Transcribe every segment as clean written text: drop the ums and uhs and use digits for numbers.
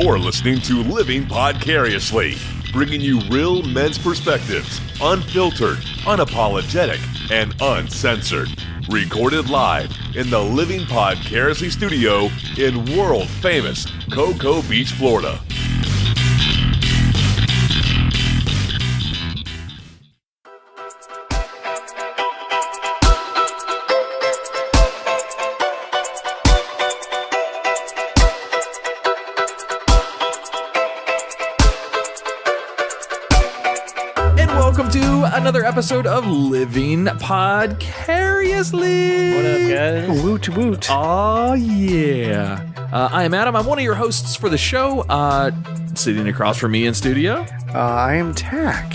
You're listening to Living Podcariously, bringing you real men's perspectives, unfiltered, unapologetic, and uncensored. Recorded live in the Living Podcariously studio in world-famous Cocoa Beach, Florida. Another episode of Living Podcariously. What up, guys? Woot woot. Oh, yeah. I am Adam. I'm one of your hosts for the show. Sitting across from me in studio. I am Tach.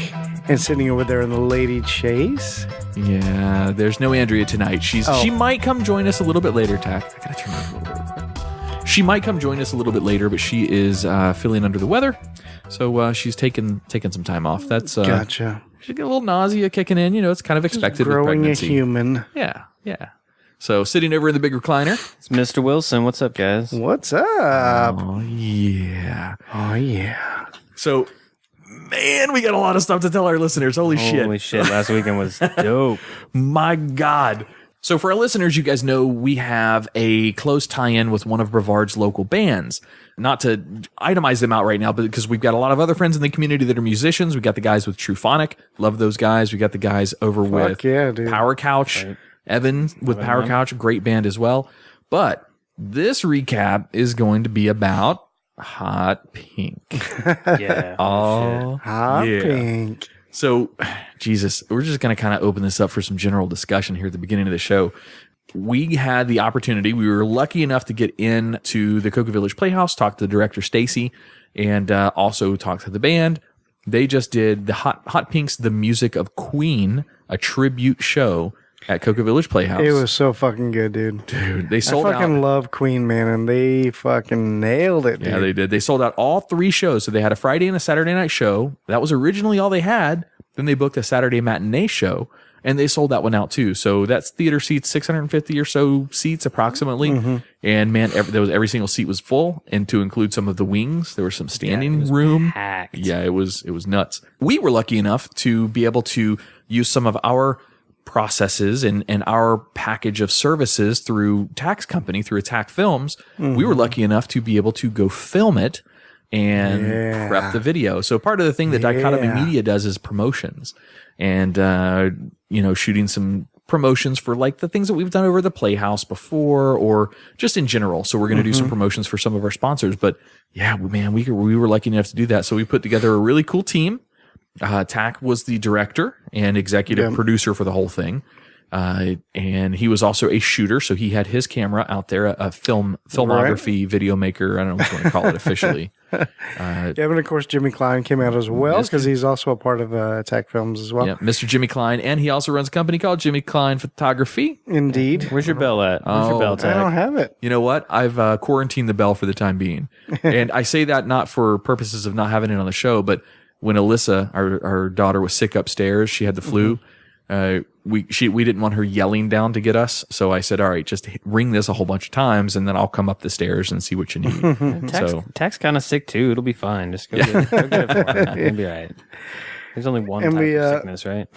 And sitting over there in the Lady Chase. Yeah, there's no Andrea tonight. She might come join us a little bit later, Tach. I gotta turn that a little bit. She might come join us a little bit later, but she is feeling under the weather. So she's taking some time off. That's Gotcha. She get a little nausea kicking in. You know, it's kind of expected with Growing a pregnancy. human. Yeah. So sitting over in the big recliner. It's Mr. Wilson. What's up, guys? What's up? Oh, yeah. Oh, yeah. So, man, we got a lot of stuff to tell our listeners. Holy shit. Last weekend was dope. My God. So for our listeners, you guys know we have a close tie-in with one of Brevard's local bands. Not to itemize them out right now, but because we've got a lot of other friends in the community that are musicians. We got the guys with Truphonic. Love those guys. We got the guys over with Power Couch. Right. Evan with Power Couch. Great band as well. But this recap is going to be about Hot Pink. Yeah. Oh, Hot Pink. So, Jesus, we're just going to kind of open this up for some general discussion here at the beginning of the show. We had the opportunity, we were lucky enough to get into the Cocoa Village Playhouse, talk to the director, Stacy, and also talk to the band. They just did the Hot Pink's The Music of Queen, a tribute show at Cocoa Village Playhouse. It was so fucking good, dude. Dude, they sold out. I fucking love Queen, man, and they fucking nailed it, dude. Yeah, they did. They sold out all 3 shows. So they had a Friday and a Saturday night show. That was originally all they had. Then they booked a Saturday matinee show, and they sold that one out too. So that's theater seats, 650 or so seats approximately. Mm-hmm. And man, every single seat was full, and to include some of the wings, there was some standing room. Packed. Yeah, it was nuts. We were lucky enough to be able to use some of our processes and our package of services through Tach's company, through Tach Films. Mm-hmm. We were lucky enough to be able to go film it and prep the video. So part of the thing that Dichotomy Media does is promotions and, shooting some promotions for like the things that we've done over the Playhouse before or just in general. So we're going to do some promotions for some of our sponsors, but yeah, man, we were lucky enough to do that. So we put together a really cool team. Tach was the director and executive producer for the whole thing. And he was also a shooter, so he had his camera out there, a filmography video maker. I don't know what you want to call it officially. And of course, Jimmy Klein came out as well because he's also a part of Tach Films as well. Yeah, Mr. Jimmy Klein, and he also runs a company called Jimmy Klein Photography. Indeed. Where's your bell at? Where's your bell, Tach? I don't have it. You know what? I've quarantined the bell for the time being, and I say that not for purposes of not having it on the show, but when Alyssa, our daughter, was sick upstairs, she had the flu. We didn't want her yelling down to get us, so I said, "All right, just ring this a whole bunch of times, and then I'll come up the stairs and see what you need." Tach's kind of sick too. It'll be fine. Just go get it for him. It'll be all right. There's only one type of sickness, right?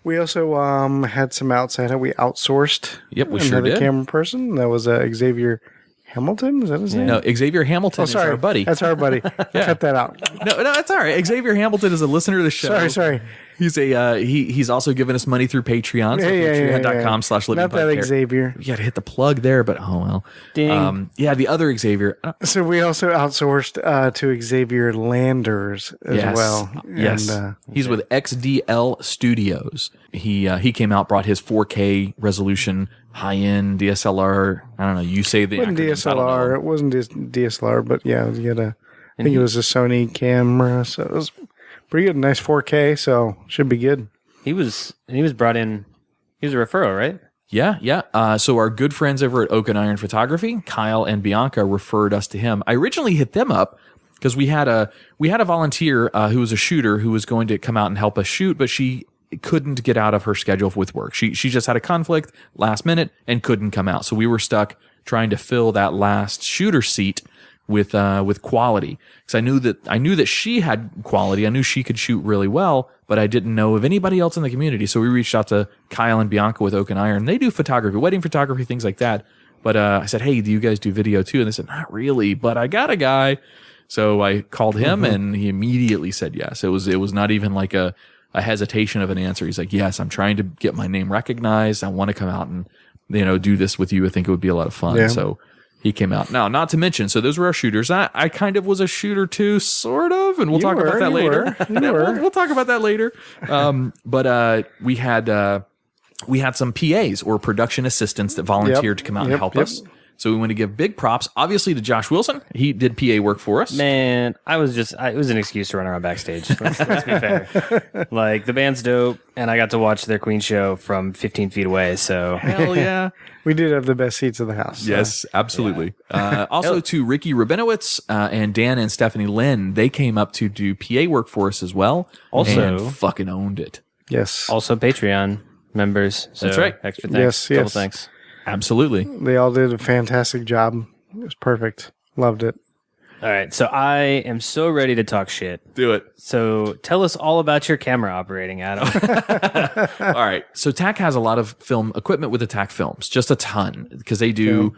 We also had some outside. We outsourced. Yep, we sure did. Camera person. That was Xavier Hamilton. Is that his name? No, Xavier Hamilton is our buddy. That's our buddy. Cut that out. No, that's all right. Xavier Hamilton is a listener to the show. Sorry. He's he's also given us money through Patreon. So patreon.com/livingpodcast. Not that Xavier. You got to hit the plug there, but oh well. Ding. The other Xavier. So we also outsourced to Xavier Landers as well. Yes. And, he's with XDL Studios. He came out, brought his 4K resolution, high-end DSLR. I don't know. You say the acronyms. DSLR. It wasn't DSLR, but yeah, I think it was a Sony camera, so it was pretty good. Nice 4K, so should be good. He was brought in. He was a referral, right? Yeah. So our good friends over at Oak and Iron Photography, Kyle and Bianca, referred us to him. I originally hit them up because we had a volunteer who was a shooter who was going to come out and help us shoot, but she couldn't get out of her schedule with work. She just had a conflict last minute and couldn't come out. So we were stuck trying to fill that last shooter seat with quality, because I knew that she had quality. I knew she could shoot really well, but I didn't know of anybody else in the community. So we reached out to Kyle and Bianca with Oak and Iron. They do photography, wedding photography, things like that. But I said, hey, do you guys do video too? And they said, not really, but I got a guy. So I called him, and he immediately said yes. It was not even like a hesitation of an answer. He's like, yes, I'm trying to get my name recognized. I want to come out and do this with you. I think it would be a lot of fun. Yeah. So he came out. Now, not to mention, so those were our shooters. I kind of was a shooter too, sort of, and we'll talk about that later. We'll talk about that later. But we had some PAs or production assistants that volunteered to come out and help us. So we want to give big props, obviously, to Josh Wilson. He did PA work for us. Man, it was an excuse to run around backstage. Let's be fair. Like, the band's dope, and I got to watch their Queen show from 15 feet away, so. Hell yeah. We did have the best seats of the house. So. Yes, absolutely. Yeah. Also to Ricky Rabinowitz and Dan and Stephanie Lynn, they came up to do PA work for us as well. Also. And fucking owned it. Yes. Also Patreon members. So that's right. Extra thanks. Yes. Double thanks. Absolutely. They all did a fantastic job. It was perfect. Loved it. All right. So I am so ready to talk shit. Do it. So tell us all about your camera operating, Adam. All right. So Tach has a lot of film equipment with the Tach films, just a ton, because they do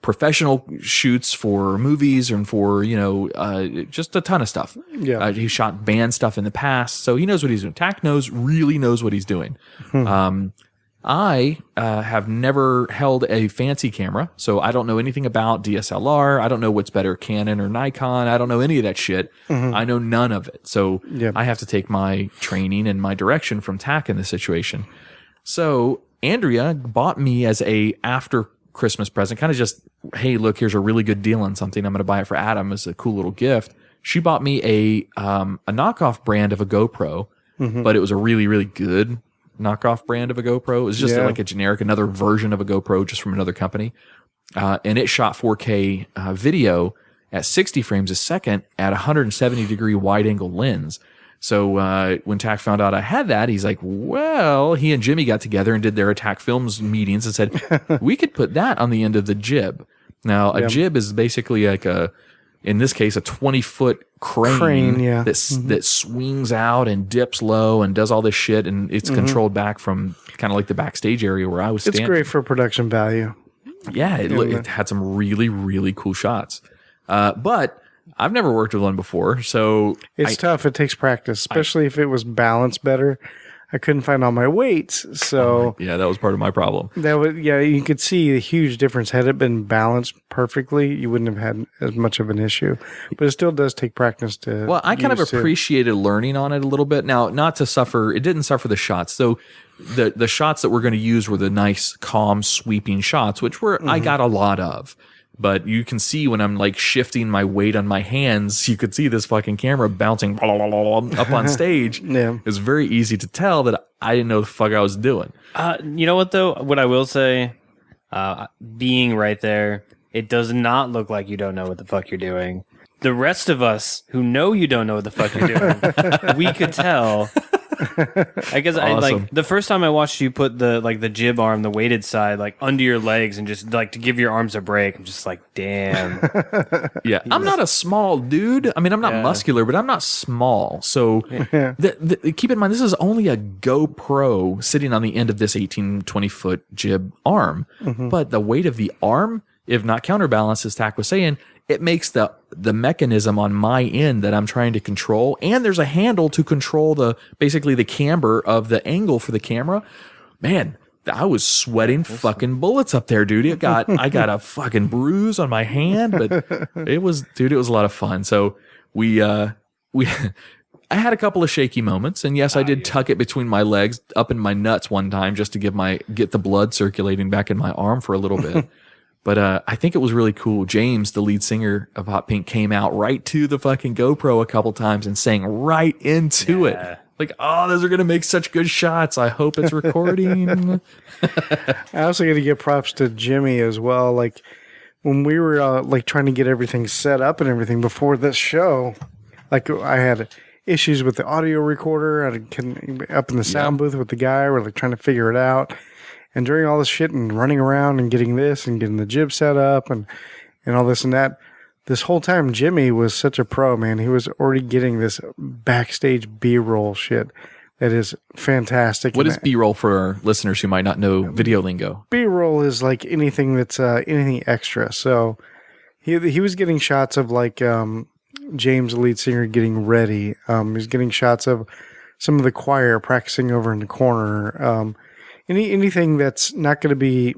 professional shoots for movies and for, just a ton of stuff. Yeah. He shot band stuff in the past, so he knows what he's doing. Tach really knows what he's doing. I have never held a fancy camera, so I don't know anything about DSLR. I don't know what's better, Canon or Nikon. I don't know any of that shit. I know none of it. So I have to take my training and my direction from Tach in this situation. So Andrea bought me as a after Christmas present, kind of just, hey, look, here's a really good deal on something. I'm going to buy it for Adam as a cool little gift. She bought me a knockoff brand of a GoPro, but it was a really, really good knockoff brand of a GoPro. It was just like a generic, another version of a GoPro just from another company. And it shot 4K video at 60 frames a second at 170 degree wide angle lens. So when Tach found out I had that, he's like, well, he and Jimmy got together and did their Attack Films meetings and said, we could put that on the end of the jib. Now, a jib is basically like in this case, a 20-foot crane that swings out and dips low and does all this shit, and it's controlled back from kind of like the backstage area where I was standing. It's great for production value. Yeah, it had some really, really cool shots. But I've never worked with one before, so it's tough. It takes practice, especially if it was balanced better. I couldn't find all my weights, so that was part of my problem. You could see a huge difference. Had it been balanced perfectly, you wouldn't have had as much of an issue. But it still does take practice to. Well, I kind of appreciated learning on it a little bit. Now, not to suffer, it didn't suffer the shots. So the shots that we're going to use were the nice, calm, sweeping shots, which I got a lot of. But you can see when I'm like shifting my weight on my hands, you could see this fucking camera bouncing up on stage. It's very easy to tell that I didn't know the fuck I was doing. You know what, though? What I will say, being right there, it does not look like you don't know what the fuck you're doing. The rest of us who know you don't know what the fuck you're doing, we could tell. I guess awesome. The first time I watched you put the jib arm, the weighted side, like under your legs and just like to give your arms a break. I'm just like, damn. Yeah, I'm not a small dude. I mean, I'm not muscular, but I'm not small. So keep in mind, this is only a GoPro sitting on the end of this 20 foot jib arm. But the weight of the arm, if not counterbalanced, as Tach was saying, it makes the mechanism on my end that I'm trying to control, and there's a handle to control basically the camber of the angle for the camera. Man, I was sweating fucking bullets up there, dude. I got a fucking bruise on my hand, but it was a lot of fun. So I had a couple of shaky moments, and yes, I did tuck it between my legs up in my nuts one time just to get the blood circulating back in my arm for a little bit. But I think it was really cool. James, the lead singer of Hot Pink, came out right to the fucking GoPro a couple times and sang right into it. Like, oh, those are going to make such good shots. I hope it's recording. I also got to give props to Jimmy as well. Like, when we were trying to get everything set up and everything before this show, like I had issues with the audio recorder. Up in the sound booth with the guy. We're like trying to figure it out. And during all this shit and running around and getting this and getting the jib set up and all this and that, this whole time, Jimmy was such a pro, man. He was already getting this backstage B-roll shit that is fantastic. What is B-roll for our listeners who might not know video lingo? B-roll is like anything that's anything extra. So he was getting shots of like James, the lead singer, getting ready. He was getting shots of some of the choir practicing over in the corner. Anything that's not going to be...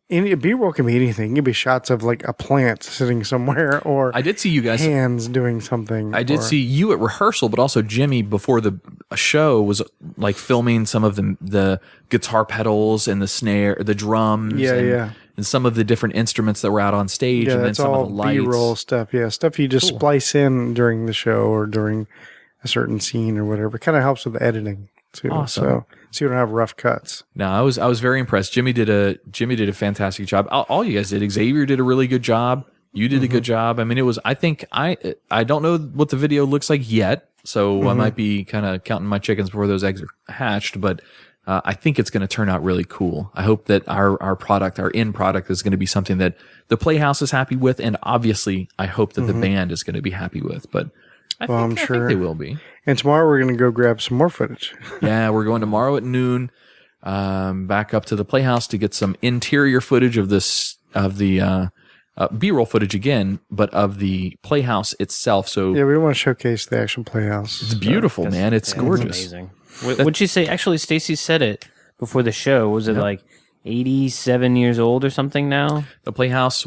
B-roll can be anything. It can be shots of like a plant sitting somewhere, or I did see you guys hands doing something. I did see you at rehearsal, but also Jimmy before the show was like filming some of the guitar pedals and the snare, the drums, and some of the different instruments that were out on stage, and then some of the lights. B-roll stuff. Yeah, stuff you just splice in during the show or during a certain scene or whatever. It kind of helps with the editing too. Awesome. So you don't have rough cuts. No, I was very impressed. Jimmy did a fantastic job. All you guys did. Xavier did a really good job. You did a good job. I mean, it was. I think I don't know what the video looks like yet, so I might be kind of counting my chickens before those eggs are hatched. But I think it's going to turn out really cool. I hope that our product, our end product, is going to be something that the Playhouse is happy with, and obviously, I hope that the band is going to be happy with. But I'm sure they will be. And tomorrow we're going to go grab some more footage. Yeah, we're going tomorrow at noon, back up to the Playhouse to get some interior footage of the B-roll footage again, but of the Playhouse itself. So yeah, we want to showcase the actual Playhouse. It's beautiful, man. It's gorgeous. It's amazing. What'd you say? Actually, Stacy said it before the show. Was it like 87 years old or something now? The Playhouse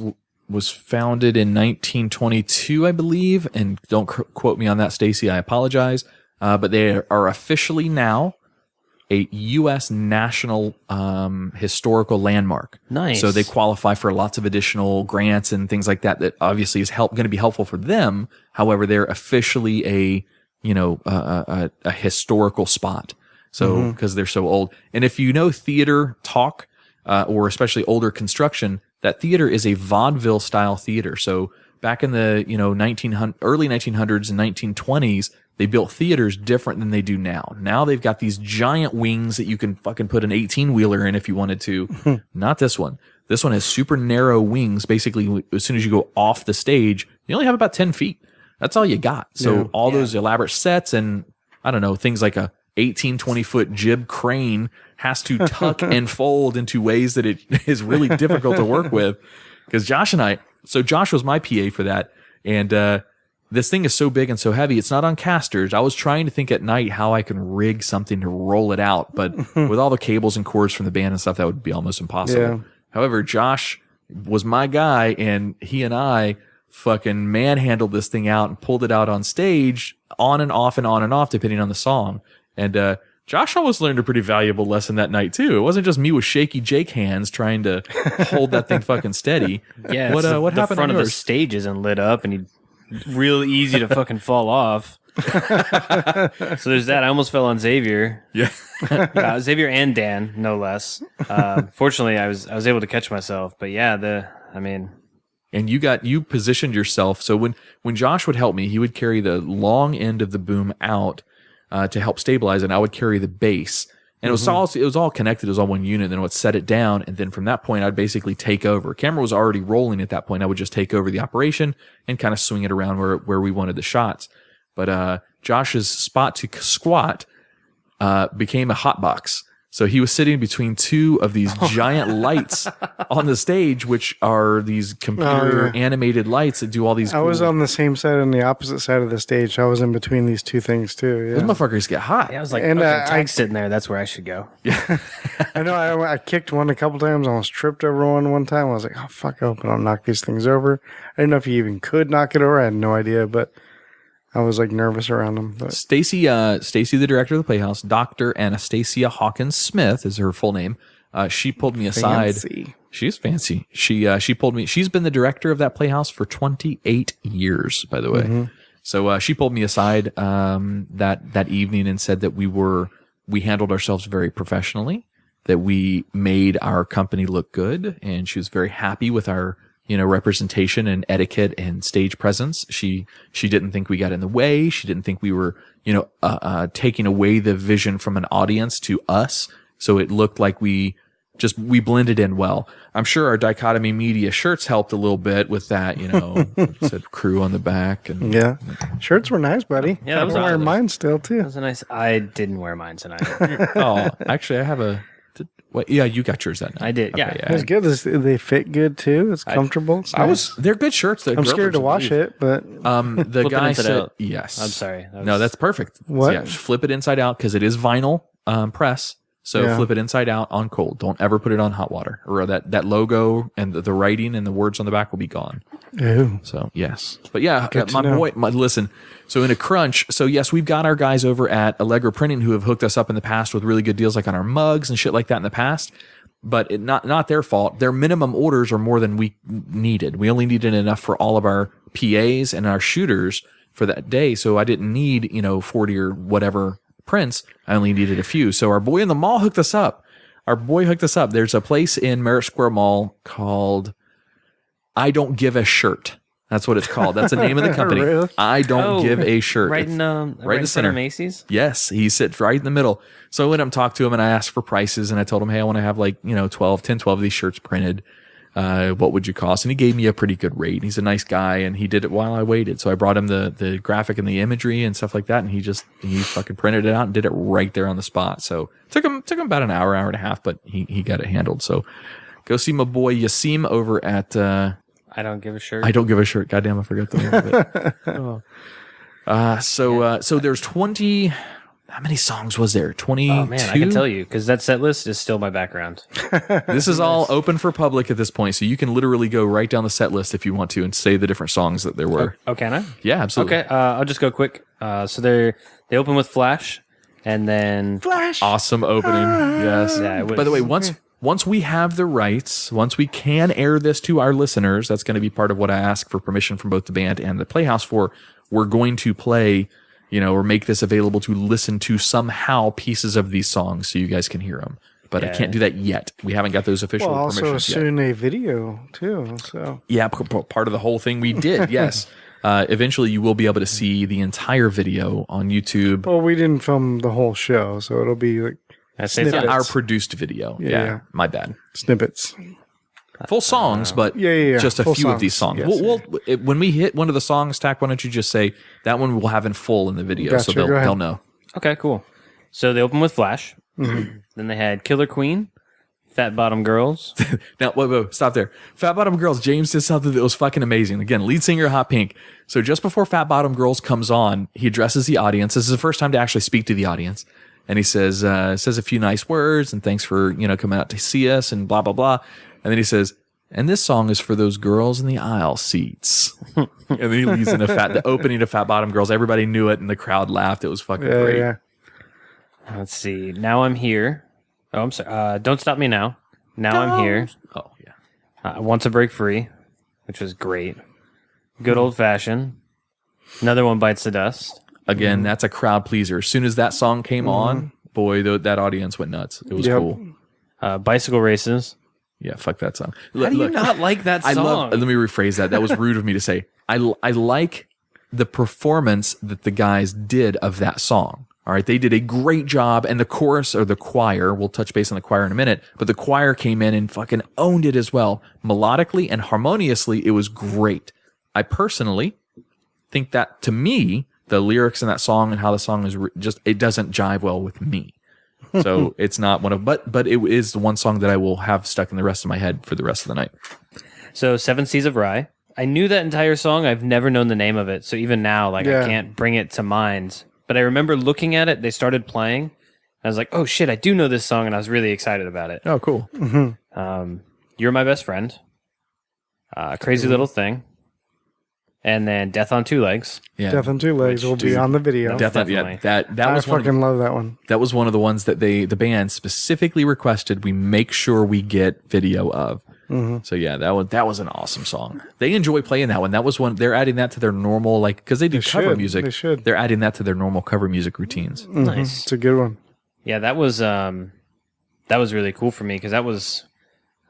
was founded in 1922, I believe, and don't quote me on that, Stacy. I apologize. But they are officially now a U.S. national historical landmark. Nice. So they qualify for lots of additional grants and things like that. That obviously is going to be helpful for them. However, they're officially a historical spot. So because they're so old, and if you know theater talk, or especially older construction, that theater is a vaudeville style theater. So back in the early 1900s and 1920s, they built theaters different than they do now. Now they've got these giant wings that you can fucking put an 18-wheeler in if you wanted to. Not this one. This one has super narrow wings. Basically, as soon as you go off the stage, you only have about 10 feet. That's all you got. So all those elaborate sets and, I don't know, things like a 18, 20-foot jib crane has to tuck and fold into ways that it is really difficult to work with. Because Josh was my PA for that. And this thing is so big and so heavy, it's not on casters. I was trying to think at night how I can rig something to roll it out. But with all the cables and cords from the band and stuff, that would be almost impossible. Yeah. However, Josh was my guy, and he and I fucking manhandled this thing out and pulled it out on stage on and off, depending on the song. And Josh almost learned a pretty valuable lesson that night too. It wasn't just me with shaky Jake hands trying to hold that thing fucking steady. Yeah, what happened? The front of the stage isn't lit up, and real easy to fucking fall off. So there's that. I almost fell on Xavier. Yeah, Xavier and Dan, no less. Fortunately, I was able to catch myself. But yeah, and you positioned yourself. So when Josh would help me, he would carry the long end of the boom out to help stabilize it, and I would carry the base. And it was all connected. It was all one unit. Then I would set it down, and then from that point, I'd basically take over. Camera was already rolling at that point. I would just take over the operation and kind of swing it around where we wanted the shots. But Josh's spot to squat became a hot box. So he was sitting between two of these giant lights on the stage, which are these computer animated lights that do all these. I was on the same side and the opposite side of the stage. I was in between these two things too. Yeah. Those motherfuckers get hot. Yeah, I was like, and Tach sitting there. That's where I should go. Yeah, I know. I kicked one a couple times. I almost tripped over one time. I was like, oh fuck! I hope I don't knock these things over. I didn't know if you even could knock it over. I had no idea, but I was like nervous around them. But Stacy, the director of the Playhouse, Dr. Anastasia Hawkins Smith is her full name. She pulled me aside. Fancy. She's fancy. She pulled me. She's been the director of that Playhouse for 28 years, by the way. So she pulled me aside that evening and said that we handled ourselves very professionally, that we made our company look good, and she was very happy with our representation and etiquette and stage presence. She didn't think we got in the way. She didn't think we were, taking away the vision from an audience to us. So it looked like we just we blended in well. I'm sure our Dichotomy Media shirts helped a little bit with that, it said crew on the back. And Yeah. Shirts were nice, buddy. Yeah, that was I'm wearing awesome. mine still, too. That was a nice. I didn't wear mine tonight. Oh, actually, I have a. Yeah, you got yours that night. I did. Okay, Yeah. It's good. They fit good, too. It's comfortable. It's nice. They're good shirts. I'm scared to wash it, but The Flip it guy inside said, out. yes. I'm sorry. No, that's perfect. What? Yeah, just flip it inside out because it is vinyl press. So Yeah. flip it inside out on cold. Don't ever put it on hot water, or that logo and the writing and the words on the back will be gone. ew. So yes, but yeah, Good to know. listen. So in a crunch, so yes, we've got our guys over at Allegra Printing who have hooked us up in the past with really good deals, like on our mugs and shit like that in the past. But not their fault. Their minimum orders are more than we needed. We only needed enough for all of our PAs and our shooters for that day. So I didn't need 40 or whatever prints. I only needed a few. So our boy in the mall hooked us up. There's a place in Merritt Square Mall called I Don't Give a Shirt. That's what it's called. That's the name of the company. Really? I Don't Give a Shirt. Right in the center. Macy's. Yes, he sits right in the middle. So I went up and talked to him and I asked for prices and I told him, hey, I want to have 12 of these shirts printed. What would you cost? And he gave me a pretty good rate. He's a nice guy and he did it while I waited. So I brought him the graphic and the imagery and stuff like that. And he fucking printed it out and did it right there on the spot. So took him about an hour and a half, but he got it handled. So go see my boy Yasim over at, I Don't Give a Shirt. I Don't Give a Shirt. Goddamn, I forgot the name of it. So there's 20. How many songs was there? 22? Oh man, I can tell you because that set list is still my background. This is all open for public at this point, so you can literally go right down the set list if you want to and say the different songs that there were. Oh, can I? Yeah, absolutely. Okay, I'll just go quick. So they open with Flash, and then Flash. Awesome opening. Yes. Yeah, it was- By the way, once we have the rights, once we can air this to our listeners, that's going to be part of what I ask for permission from both the band and the Playhouse for. We're going to play, or make this available to listen to somehow pieces of these songs so you guys can hear them. But I can't do that yet. We haven't got those official Well, also permissions yet. soon a video, too. So Yeah, part of the whole thing we did, yes. Eventually, you will be able to see the entire video on YouTube. Well, we didn't film the whole show, so it'll be like I say it's Snippets. Our produced video. Yeah. My bad. snippets. Full songs, but yeah. just a Full few of these songs. songs. Yes, When we hit one of the songs, Tach, why don't you just say that one we'll have in full in the video, Gotcha, so go ahead. they'll know. Okay, cool. So they open with Flash. Mm-hmm. Then they had Killer Queen, Fat Bottom Girls. Now, wait, stop there. Fat Bottom Girls, James did something that was fucking amazing. Again, lead singer of Hot Pink. So just before Fat Bottom Girls comes on, he addresses the audience. This is the first time to actually speak to the audience. And he says a few nice words and thanks for, coming out to see us and blah, blah, blah. And then he says, and this song is for those girls in the aisle seats. And then he leads into the opening of Fat Bottom Girls. Everybody knew it and the crowd laughed. It was fucking great. Yeah. Let's see. Now I'm here. Oh, I'm sorry. Don't Stop Me Now. Now I'm here. Oh, yeah. Want to Break Free, which was great. Good Old Fashioned. Another one Bites the Dust. Again, that's a crowd pleaser. As soon as that song came on, boy, that audience went nuts. It was Yep. cool. Bicycle Races. Yeah, fuck that song. How do you not like that I song? love. Let me rephrase that. That was rude of me to say. I like the performance that the guys did of that song. All right, they did a great job, and the chorus or the choir. We'll touch base on the choir in a minute, but the choir came in and fucking owned it as well, melodically and harmoniously. It was great. I personally think that, to me, the lyrics in that song and how the song is it doesn't jive well with me. So it's not one of, but it is the one song that I will have stuck in the rest of my head for the rest of the night. So Seven Seas of Rye. I knew that entire song. I've never known the name of it. So even now, I can't bring it to mind. But I remember looking at it. They started playing. I was like, oh shit, I do know this song. And I was really excited about it. Oh, cool. You're My Best Friend. Crazy Little Thing. And then Death on Two Legs. Yeah. Death on Two Legs will be on the video. Definitely. Definitely. Yeah, that I was one. fucking love that one. That was one of the ones that the band specifically requested we make sure we get video of. So yeah, that was an awesome song. They enjoy playing that one. That was one. They're adding that to their normal, because they do cover should. music. They should. They're adding that to their normal cover music routines. Nice. It's a good one. Yeah, that was really cool for me because that was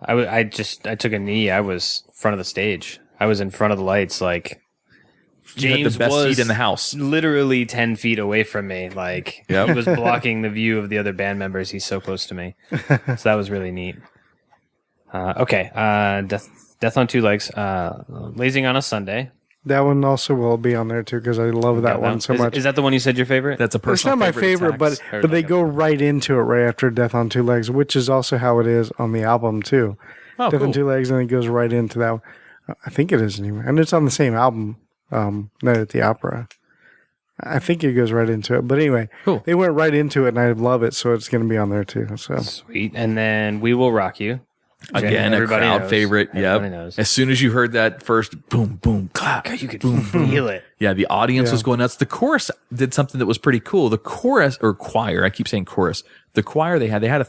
I took a knee. I was front of the stage. I was in front of the lights. Like You had James the best was seat in the house. literally 10 feet away from me. Like Yep. he was blocking the view of the other band members. He's so close to me. So that was really neat. Okay. Death on Two Legs. Lazing on a Sunday. That one also will be on there too because I love that one so much. Is that the one you said your favorite? That's a personal It's not my favorite, but they go right into it right after Death on Two Legs, which is also how it is on the album too. Oh, Death cool. on Two Legs, and it goes right into that one. I think it is anyway, and it's on the same album, Night at the Opera. I think it goes right into it, but anyway, Cool. They went right into it, and I love it, so it's going to be on there too. So Sweet. And then We Will Rock You. Again, a Everybody crowd knows. favorite. Everybody Yep. knows. As soon as you heard that first boom, boom, clap, You could feel it. yeah, the audience Yeah. was going nuts. The chorus did something that was pretty cool. The chorus or choir, I keep saying chorus. The choir they had a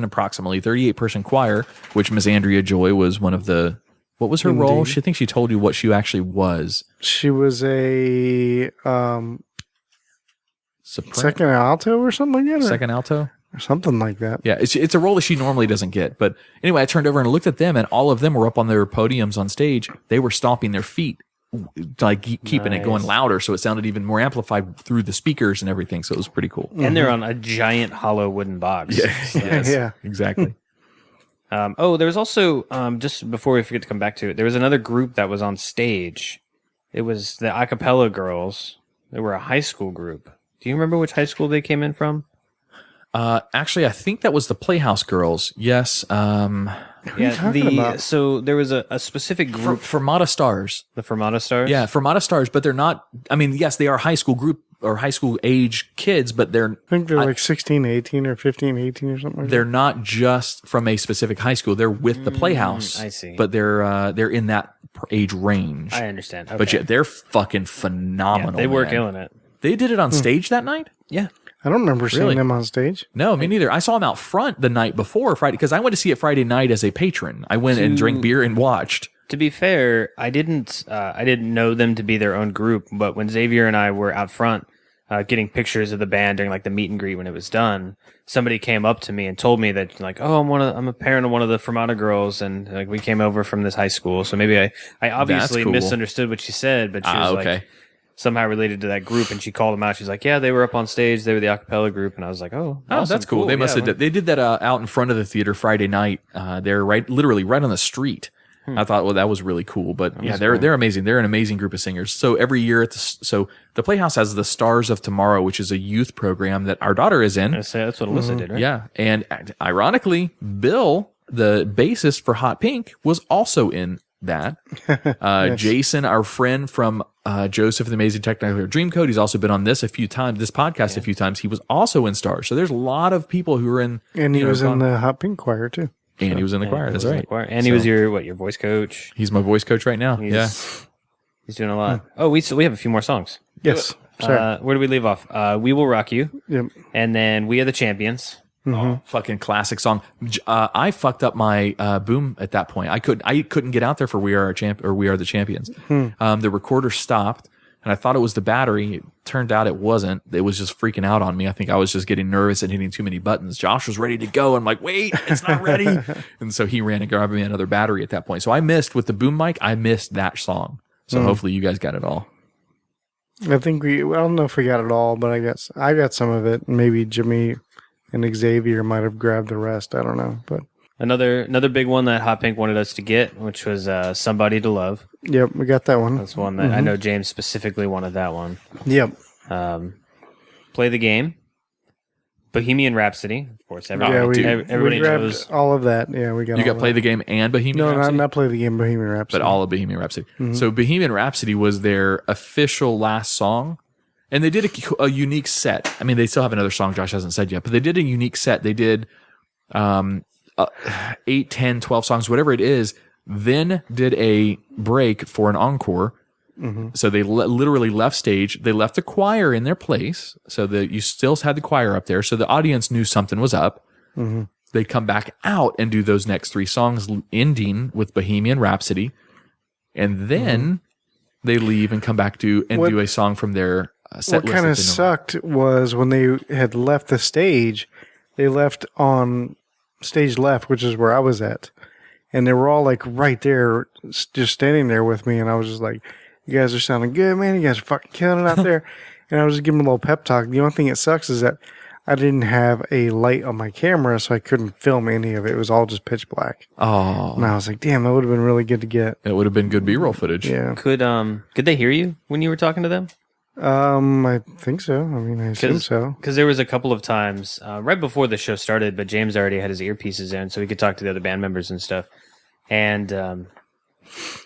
approximately 38 person choir, which Miss Andrea Joy was one of the. What was her role? Indeed. She thinks she told you what she actually was. she was a Soprano, second alto or something like that, second alto. or something like that. Yeah, it's a role that she normally doesn't get. But anyway, I turned over and looked at them, and all of them were up on their podiums on stage. They were stomping their feet, like keeping it going Nice. louder, so it sounded even more amplified through the speakers and everything. So it was pretty cool. And they're on a giant hollow wooden box. Yeah. Exactly. There was also, just before we forget to come back to it, there was another group that was on stage. It was the a cappella girls. They were a high school group. Do you remember which high school they came in from? Actually, I think that was the Playhouse Girls. Yes. talking about? So there was a specific group, Fermata Stars. the Fermata Stars. Yeah, Fermata Stars, but they're not. I mean, yes, they are high school group or high school age kids, but I think they're like 16, 18 or 15, 18 or something like they're not just from a specific high school. They're with the Playhouse. I see. But they're in that age range. I understand. Okay. But yeah, they're fucking Yeah, phenomenal. they were man. killing it. They did it on stage that night? Yeah. that. I don't remember seeing Really? them on stage. No, me neither. I saw them out front the night before Friday because I went to see it Friday night as a patron. I went and drank beer and watched. To be fair, I didn't know them to be their own group, but when Xavier and I were out front getting pictures of the band during like the meet and greet when it was done, somebody came up to me and told me that like, oh, I'm a parent of one of the Fermata girls, and like we came over from this high school, so maybe I obviously cool. misunderstood what she said, but she was okay. like somehow related to that group, and she called them out. She's like, yeah, they were up on stage, they were the a cappella group, and I was like, oh, Oh, awesome, that's cool. They must Yeah, have. They did that out in front of the theater Friday night. They're literally right on the street. I thought, well, that was really cool. But yeah, they're amazing. They're an amazing group of singers. So every year so the Playhouse has the Stars of Tomorrow, which is a youth program that our daughter is in. That's what Alyssa did, right? Yeah, and ironically, Bill, the bassist for Hot Pink, was also in that. Jason, our friend from Joseph and the Amazing Technicolor Dreamcoat, he's also been on this podcast a few times. He was also in Stars. So there's a lot of people who are in. And he was in the Hot Pink Choir too. And he was in the choir. That's right. And he was your voice coach. He's my voice coach right now. He's doing a lot. Oh, we have a few more songs. Yes. Sorry. Where do we leave off? We Will Rock You, Yep. and then We Are the Champions. Fucking classic song. I fucked up my boom at that point. I couldn't get out there for We Are the Champions. The recorder stopped, and I thought it was the battery. It turned out it wasn't. It was just freaking out on me. I think I was just getting nervous and hitting too many buttons. Josh was ready to go. I'm like, wait, it's not ready. And so he ran and grabbed me another battery at that point. So I missed with the boom mic. I missed that song. So hopefully you guys got it all. I think I don't know if we got it all, but I got some of it. Maybe Jimmy and Xavier might have grabbed the rest. I don't know, but Another big one that Hot Pink wanted us to get, which was Somebody to Love. yep, we got that one. That's one that I know James specifically wanted that one. Yep. Play the Game. Bohemian Rhapsody, of course. Everybody we grabbed knows. all of that. Yeah, we got. You all got of Play that. the Game and Bohemian No, Rhapsody? not Play the Game, Bohemian Rhapsody. But all of Bohemian Rhapsody. So Bohemian Rhapsody was their official last song. And they did a unique set. I mean, they still have another song Josh hasn't said yet, but they did a unique set. They did 8, 10, 12 songs, whatever it is, then did a break for an encore. So they literally left stage. They left the choir in their place so that you still had the choir up there. So the audience knew something was up. They come back out and do those next 3 songs, ending with Bohemian Rhapsody. And then they leave and come back do a song from their set What list. kind that of they know. sucked was when they had left the stage, they left on stage left, which is where I was at. And they were all like right there, just standing there with me. And I was just like, you guys are sounding good, man. You guys are fucking killing it out there. And I was just giving them a little pep talk. The only thing that sucks is that I didn't have a light on my camera, so I couldn't film any of it. It was all just pitch black. Oh, And I was like, damn, that would have been really good to get. it would have been good B-roll footage. Yeah. Could they hear you when you were talking to them? I think so. I mean, I assume so. Because there was a couple of times right before the show started, but James already had his earpieces in, so he could talk to the other band members and stuff. And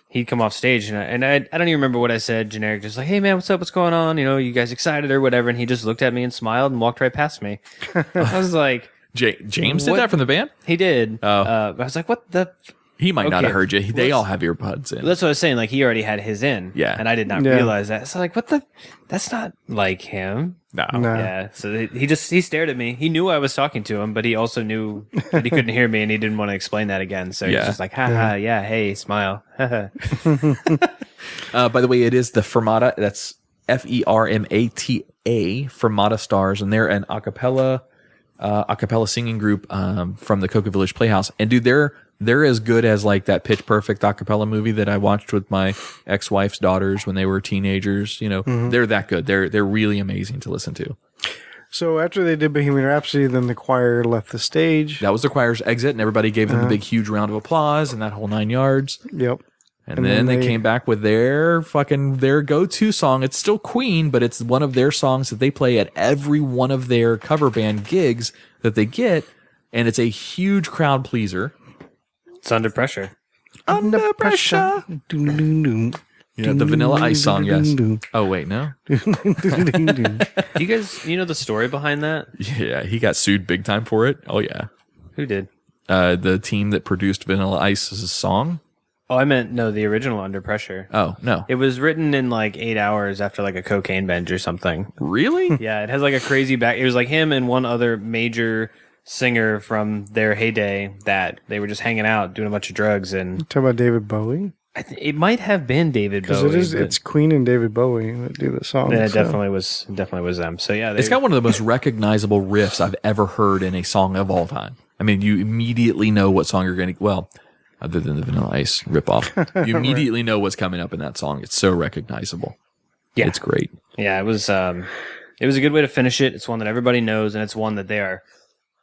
he'd come off stage, and I don't even remember what I said. Generic, just like, "Hey man, what's up? What's going on? You know, you guys excited or whatever?" And he just looked at me and smiled and walked right past me. I was like, James did that from the band? he did. I was like, "What the?" He might not Okay. have heard you. They all have earbuds in. That's what I was saying. Like he already had his in, Yeah. and I did not Yeah. realize that. So like, what the? That's not like him. No. Yeah. So he stared at me. He knew I was talking to him, but he also knew that he couldn't hear me, and he didn't want to explain that again. So he's Yeah. just like, ha ha, yeah, hey, smile. By the way, it is the Fermata. That's Fermata, Fermata Stars, and they're an a cappella singing group from the Cocoa Village Playhouse. And dude, they're as good as like that Pitch Perfect a cappella movie that I watched with my ex-wife's daughters when they were teenagers. You know, they're that good. They're really amazing to listen to. So after they did Bohemian Rhapsody, then the choir left the stage. That was the choir's exit, and everybody gave them a big, huge round of applause and that whole 9 yards. Yep. And then they came back with their go-to song. It's still Queen, but it's one of their songs that they play at every one of their cover band gigs that they get, and it's a huge crowd pleaser. It's Under Pressure. Under pressure. Yeah, the Vanilla Ice song, yes. Oh, wait, no? Do you guys, you know the story behind that? Yeah, he got sued big time for it. Oh, yeah. Who did? The team that produced Vanilla Ice's song. Oh, I meant, no, the original Under Pressure. Oh, no. It was written in like 8 hours after like a cocaine binge or something. Really? Yeah, it has like a crazy back. It was like him and one other major singer from their heyday that they were just hanging out doing a bunch of drugs, and Talk about David Bowie. it might have been David Bowie. Because it's Queen and David Bowie that do the song. Yeah, it so. definitely was them. So yeah, It's got one of the most recognizable riffs I've ever heard in a song of all time. I mean, you immediately know what song you're going to, well, other than the Vanilla Ice ripoff, you immediately know what's coming up in that song. It's so recognizable. Yeah. It's great. Yeah, it was a good way to finish it. It's one that everybody knows, and it's one that they are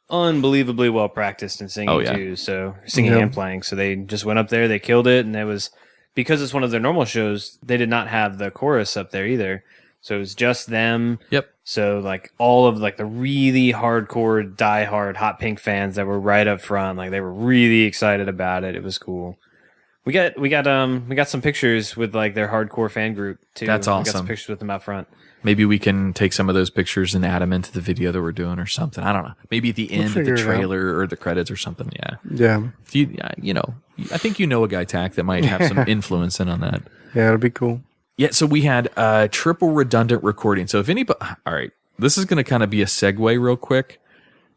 unbelievably well practiced in singing too. So singing and playing. So they just went up there, they killed it, and it was because it's one of their normal shows. They did not have the chorus up there either, so it was just them. Yep. So like all of like the really hardcore, diehard Hot Pink fans that were right up front, like they were really excited about it. It was cool. We got some pictures with like their hardcore fan group too. That's We got awesome. some pictures with them out front. Maybe we can take some of those pictures and add them into the video that we're doing or something. I don't know. Maybe at the end of figure the it trailer or the credits or something. Yeah. Yeah. You know, I think you know a guy, Tach, that might have some influence in on that. Yeah, it'll be cool. Yeah, so we had triple redundant recording. So if anybody, all right, this is going to kind of be a segue real quick.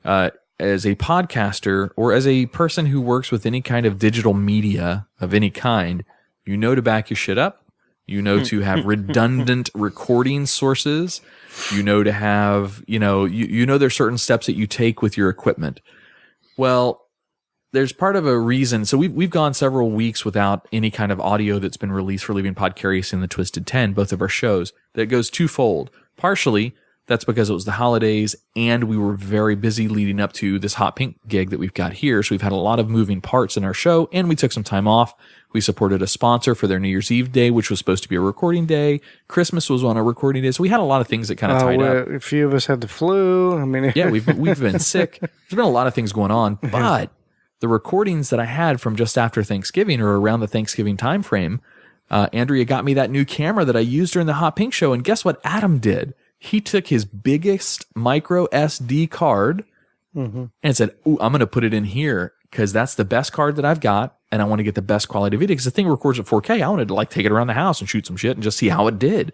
As a podcaster or as a person who works with any kind of digital media of any kind, you know to back your shit up. You know to have redundant recording sources. You know to have, you know there's certain steps that you take with your equipment. Well, there's part of a reason. So we've gone several weeks without any kind of audio that's been released for Leaving Podcariously and the Twisted 10, both of our shows. That goes twofold. Partially, that's because it was the holidays and we were very busy leading up to this Hot Pink gig that we've got here. So we've had a lot of moving parts in our show and we took some time off. We supported a sponsor for their New Year's Eve day, which was supposed to be a recording day. Christmas was on a recording day. So we had a lot of things that kind of tied up. A few of us had the flu. I mean, Yeah, we've been sick. There's been a lot of things going on, but the recordings that I had from just after Thanksgiving or around the Thanksgiving time frame, Andrea got me that new camera that I used during the Hot Pink show. And guess what Adam did? He took his biggest micro SD card and said, "Ooh, I'm going to put it in here because that's the best card that I've got, and I want to get the best quality video because the thing records at 4K. I wanted to like take it around the house and shoot some shit and just see how it did."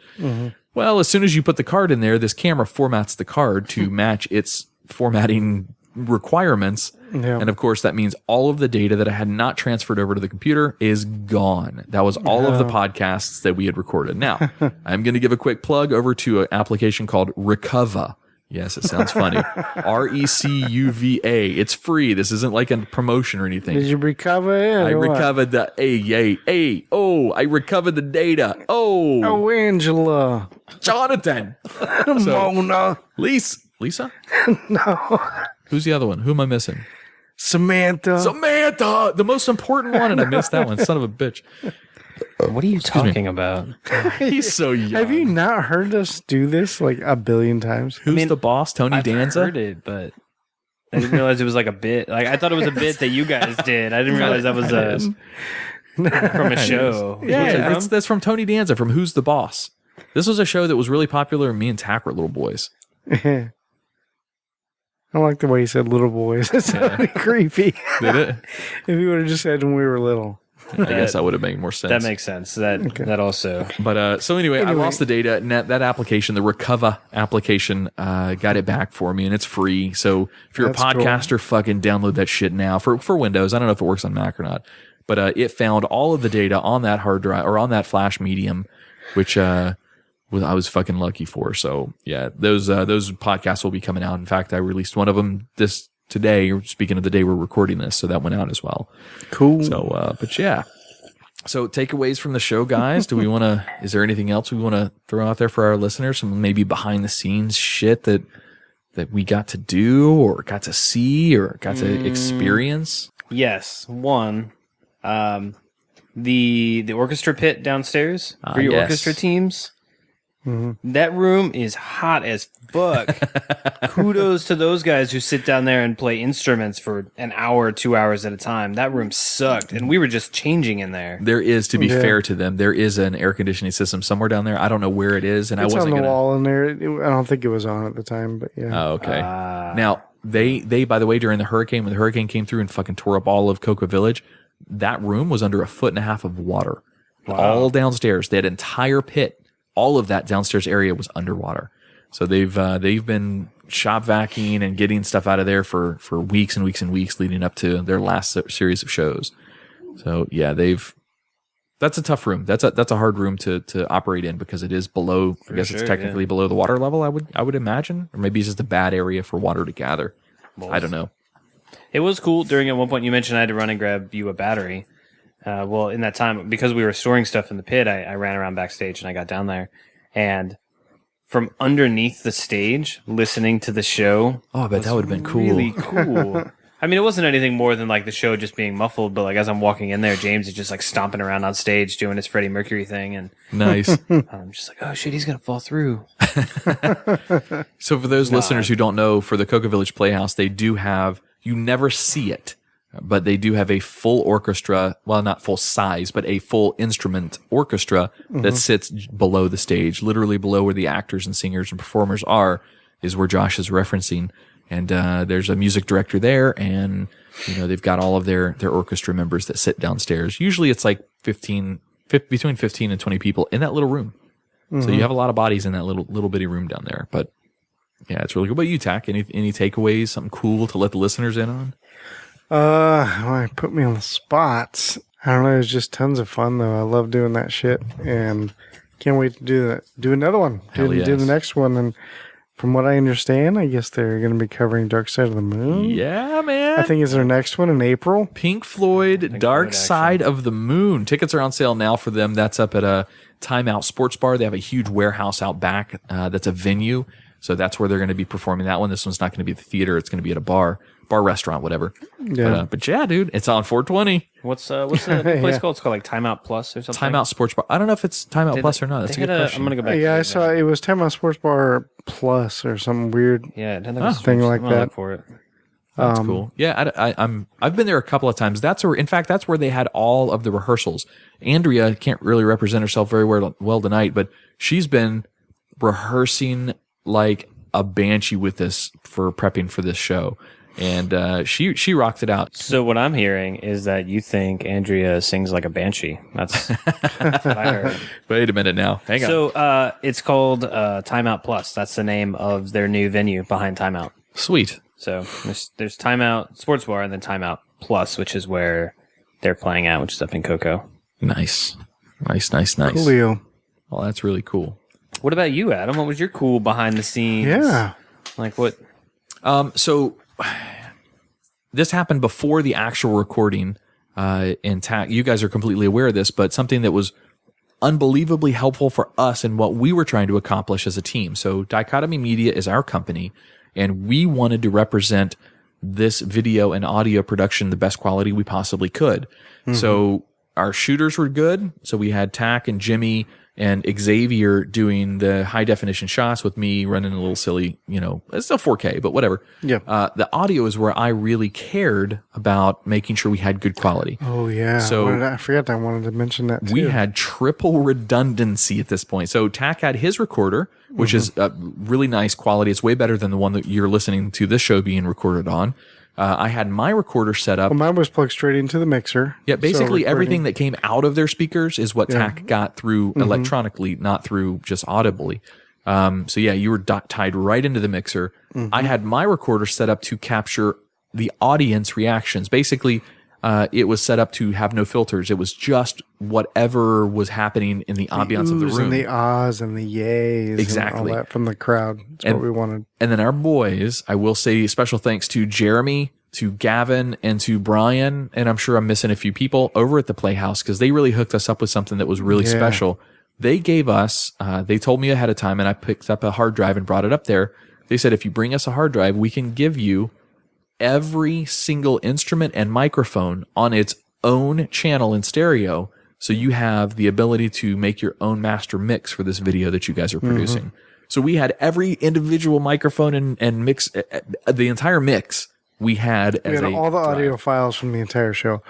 Well, as soon as you put the card in there, this camera formats the card to match its formatting requirements. Yeah. And of course, that means all of the data that I had not transferred over to the computer is gone. That was all of the podcasts that we had recorded. Now, I'm going to give a quick plug over to an application called Recuva. Yes, it sounds funny. Recuva. It's free. This isn't like a promotion or anything. Did you recover it? I or what? recovered the I recovered the data. Oh, Oh, Angela. Jonathan. Mona. Lisa. Lisa? No. Who's the other one? Who am I missing? Samantha. Samantha, the most important one, and I missed that one. Son of a bitch. What are you talking about? He's so young. Have you not heard us do this like a billion times? Who's the boss? Tony I've Danza? heard it, but I didn't realize it was like a bit. Like I thought it was a bit that you guys did. I didn't realize that was from a show. Yeah, that's from Tony Danza from Who's the Boss. This was a show that was really popular, and me and Tach were little boys. I don't like the way you said little boys. It sounded creepy. Did it? If you would have just said when we were little. I guess that would have made more sense. That makes sense. That also. But so anyway, I lost the data. And that application, the Recover application, got it back for me, and it's free. So if you're That's a podcaster, fucking download that shit now for Windows. I don't know if it works on Mac or not, but it found all of the data on that hard drive or on that flash medium, which I was fucking lucky for. So yeah, those podcasts will be coming out. In fact, I released one of them today. Speaking of the day we're recording this, so that went out as well. Cool. So, but yeah. So takeaways from the show, guys. Is there anything else we want to throw out there for our listeners? Some maybe behind the scenes shit that we got to do or got to see or got to experience? Yes. One, the orchestra pit downstairs for your orchestra teams. Mm-hmm. That room is hot as fuck. Kudos to those guys who sit down there and play instruments for an hour, 2 hours at a time. That room sucked, and we were just changing in there. There is, to be fair to them, there is an air conditioning system somewhere down there. I don't know where it is, and it's I wasn't on the wall in there. I don't think it was on at the time, but yeah. Oh, okay. Now they by the way, during the hurricane, when the hurricane came through and fucking tore up all of Cocoa Village, that room was under 1.5 feet of water. Wow. All downstairs, that entire pit. All of that downstairs area was underwater. So they've been shop vacuuming and getting stuff out of there for weeks and weeks and weeks leading up to their last series of shows. So yeah, that's a tough room. That's a hard room to operate in because it is below. I guess it's technically below the water level. I would imagine, or maybe it's just a bad area for water to gather. I don't know. It was cool. At one point you mentioned I had to run and grab you a battery. Well, in that time, because we were storing stuff in the pit, I ran around backstage and I got down there. And from underneath the stage, listening to the show. Oh, I bet that would have been cool. Really cool. I mean, it wasn't anything more than like the show just being muffled, but like as I'm walking in there, James is just like stomping around on stage doing his Freddie Mercury thing. And nice. I'm just like, oh shit, he's going to fall through. So for those listeners who don't know, for the Cocoa Village Playhouse, they do have, you never see it, but they do have a full orchestra, well, not full size, but a full instrument orchestra that sits below the stage, literally below where the actors and singers and performers are, is where Josh is referencing. And there's a music director there, and they've got all of their orchestra members that sit downstairs. Usually it's like between 15 and 20 people in that little room. So you have a lot of bodies in that little bitty room down there. But yeah, it's really cool. But you, Tach, any takeaways, something cool to let the listeners in on? Well, put me on the spots. I don't know. It was just tons of fun, though. I love doing that shit, and can't wait to do that. Do another one. Do the next one, and from what I understand, I guess they're going to be covering Dark Side of the Moon. Yeah, man. I think it's their next one in April. Pink Floyd, Dark Side of the Moon. Tickets are on sale now for them. That's up at a Time Out Sports Bar. They have a huge warehouse out back. That's a venue. So that's where they're going to be performing that one. This one's not going to be at the theater. It's going to be at a bar, restaurant, whatever. Yeah. But yeah, dude, it's on 420. What's the place called? It's called like Time Out Plus or something. Time Out Sports Bar. I don't know if it's Time Out Plus or not. That's a good question. I'm gonna go back. Yeah, I saw it was Time Out Sports Bar Plus or some weird thing like that. Look for it. That's cool. Yeah, I've been there a couple of times. That's where they had all of the rehearsals. Andrea can't really represent herself very well tonight, but she's been rehearsing like a banshee with this for prepping for this show. And she rocked it out. So what I'm hearing is that you think Andrea sings like a banshee. That's what I heard. Wait a minute now. Hang on. So it's called Time Out Plus. That's the name of their new venue behind Time Out. Sweet. So there's Time Out Sports Bar and then Time Out Plus, which is where they're playing at, which is up in Cocoa. Nice. Coolio. Well, that's really cool. What about you, Adam? What was your cool behind the scenes? Yeah. Like what? So this happened before the actual recording. And you guys are completely aware of this, but something that was unbelievably helpful for us and what we were trying to accomplish as a team. So Dichotomy Media is our company, and we wanted to represent this video and audio production the best quality we possibly could. So our shooters were good. So we had Tach and Jimmy and Xavier doing the high definition shots with me running a little silly, it's still 4K, but whatever. Yeah. The audio is where I really cared about making sure we had good quality. Oh, yeah. So I forgot I wanted to mention that too. we had triple redundancy at this point. So Tach had his recorder, which is really nice quality. It's way better than the one that you're listening to this show being recorded on. I had my recorder set up. Well, mine was plugged straight into the mixer. Yeah, basically everything that came out of their speakers is what Tach got through electronically, not through just audibly. So yeah, you were tied right into the mixer. I had my recorder set up to capture the audience reactions. Basically, it was set up to have no filters. It was just whatever was happening in the ambiance of the room. And the ahs and the yays. Exactly. And all that from the crowd. That's what we wanted. And then our boys, I will say special thanks to Jeremy, to Gavin, and to Brian, and I'm sure I'm missing a few people over at the Playhouse because they really hooked us up with something that was really special. They gave us, they told me ahead of time, and I picked up a hard drive and brought it up there. They said, if you bring us a hard drive, we can give you every single instrument and microphone on its own channel in stereo. So you have the ability to make your own master mix for this video that you guys are producing. So we had every individual microphone and mix, the entire mix we had as all the audio files from the entire show.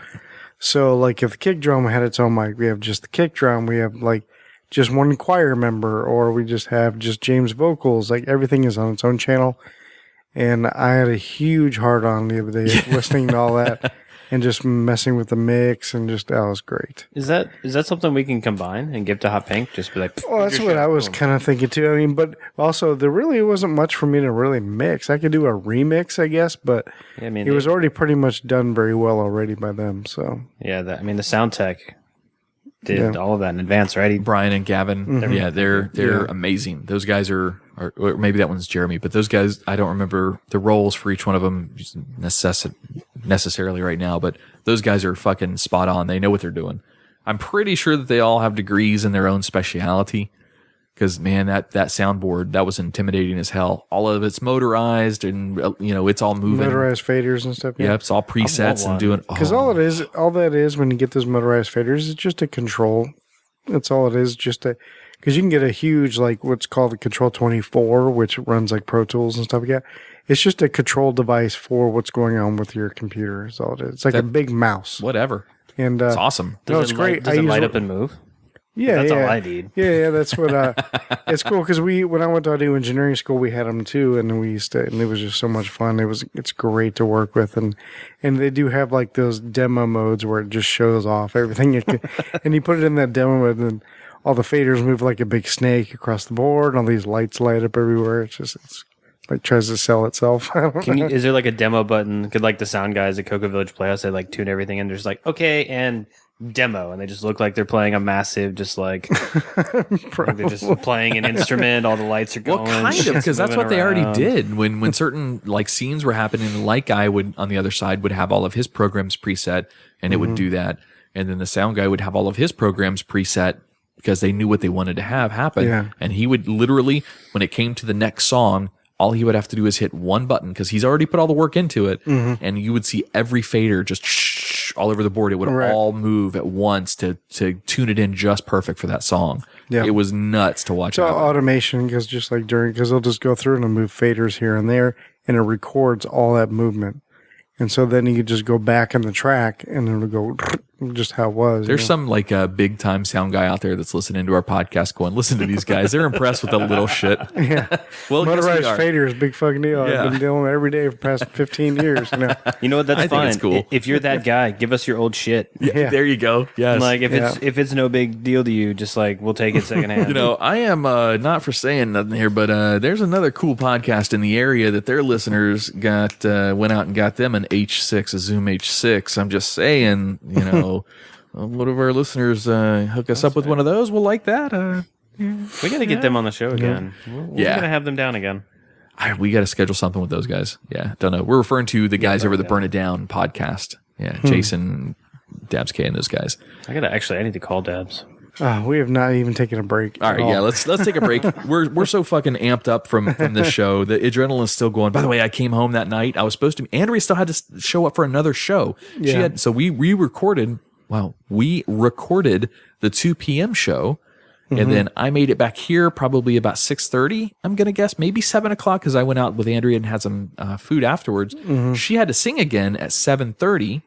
So like if the kick drum had its own mic, we have just the kick drum. We have like just one choir member, or we just have just James vocals. Like everything is on its own channel. And I had a huge heart on the other day listening to all that and just messing with the mix and just, that was great. Is that something we can combine and give to Hot Pink? Just be like, well, that's what I was kind of thinking too. I mean, but also there really wasn't much for me to really mix. I could do a remix, I guess, but it was already pretty much done very well already by them. So yeah, the sound tech did all of that in advance, right? Brian and Gavin, they're amazing. Those guys are, or maybe that one's Jeremy, but those guys, I don't remember the roles for each one of them necessarily right now, but those guys are fucking spot on. They know what they're doing. I'm pretty sure that they all have degrees in their own speciality. Because, man, that soundboard, that was intimidating as hell. All of it's motorized and, it's all moving. Motorized faders and stuff. Yeah, it's all presets and doing... Because all that is when you get those motorized faders is just a control. That's all it is. Because you can get a huge, like, what's called the Control 24, which runs like Pro Tools and stuff like that. It's just a control device for what's going on with your computer. That's all it is. It's like a big mouse. Whatever. And it's awesome. It's great. Does it light up and move? Yeah, that's all I need. Yeah, that's what. It's cool because when I went to audio engineering school, we had them too, and and it was just so much fun. It's great to work with, and they do have like those demo modes where it just shows off everything, and you put it in that demo mode, and all the faders move like a big snake across the board, and all these lights light up everywhere. It's like tries to sell itself. Is there like a demo button? Could like the sound guys at Cocoa Village Playhouse, they like tune everything, and there's like okay and demo, and they just look like they're playing a massive, just like they're just playing an instrument. All the lights are going. Well, kind of, because that's what they already did when certain like scenes were happening. The light guy would on the other side would have all of his programs preset, and it would do that, and then the sound guy would have all of his programs preset because they knew what they wanted to have happen, and he would literally, when it came to the next song, all he would have to do is hit one button because he's already put all the work into it, and you would see every fader just all over the board. It would all move at once to tune it in just perfect for that song. Yeah. It was nuts to watch. It's all automation because just like because they'll just go through and move faders here and there, and it records all that movement. And so then you could just go back in the track and it'll go just how it was. There's some like a big time sound guy out there that's listening to our podcast going, listen to these guys. They're impressed with the little shit. Yeah. Well, motorized fader is a big fucking deal. Yeah. I've been dealing with it every day for the past 15 years. You know what? That's I fine. think it's cool. If you're that guy, give us your old shit. Yeah. There you go. Yes. Like if it's no big deal to you, just like we'll take it secondhand. I am not for saying nothing here, but there's another cool podcast in the area that their listeners got went out and got them an H6, a Zoom H6. I'm just saying, one of our listeners hook us up with one of those. We'll like that. We got to get them on the show again. We're going to have them down again. We got to schedule something with those guys. Yeah, don't know. We're referring to the guys over the Burn It Down podcast. Yeah, Jason, Dabs K, and those guys. I need to call Dabs. We have not even taken a break. All right, yeah, let's take a break. We're so fucking amped up from this show. The adrenaline's still going. By the way, I came home that night. I was supposed to. Andrea still had to show up for another show. Yeah. We recorded the 2 p.m. show, and then I made it back here probably about 6:30. I'm gonna guess maybe 7 o'clock because I went out with Andrea and had some food afterwards. She had to sing again at 7:30.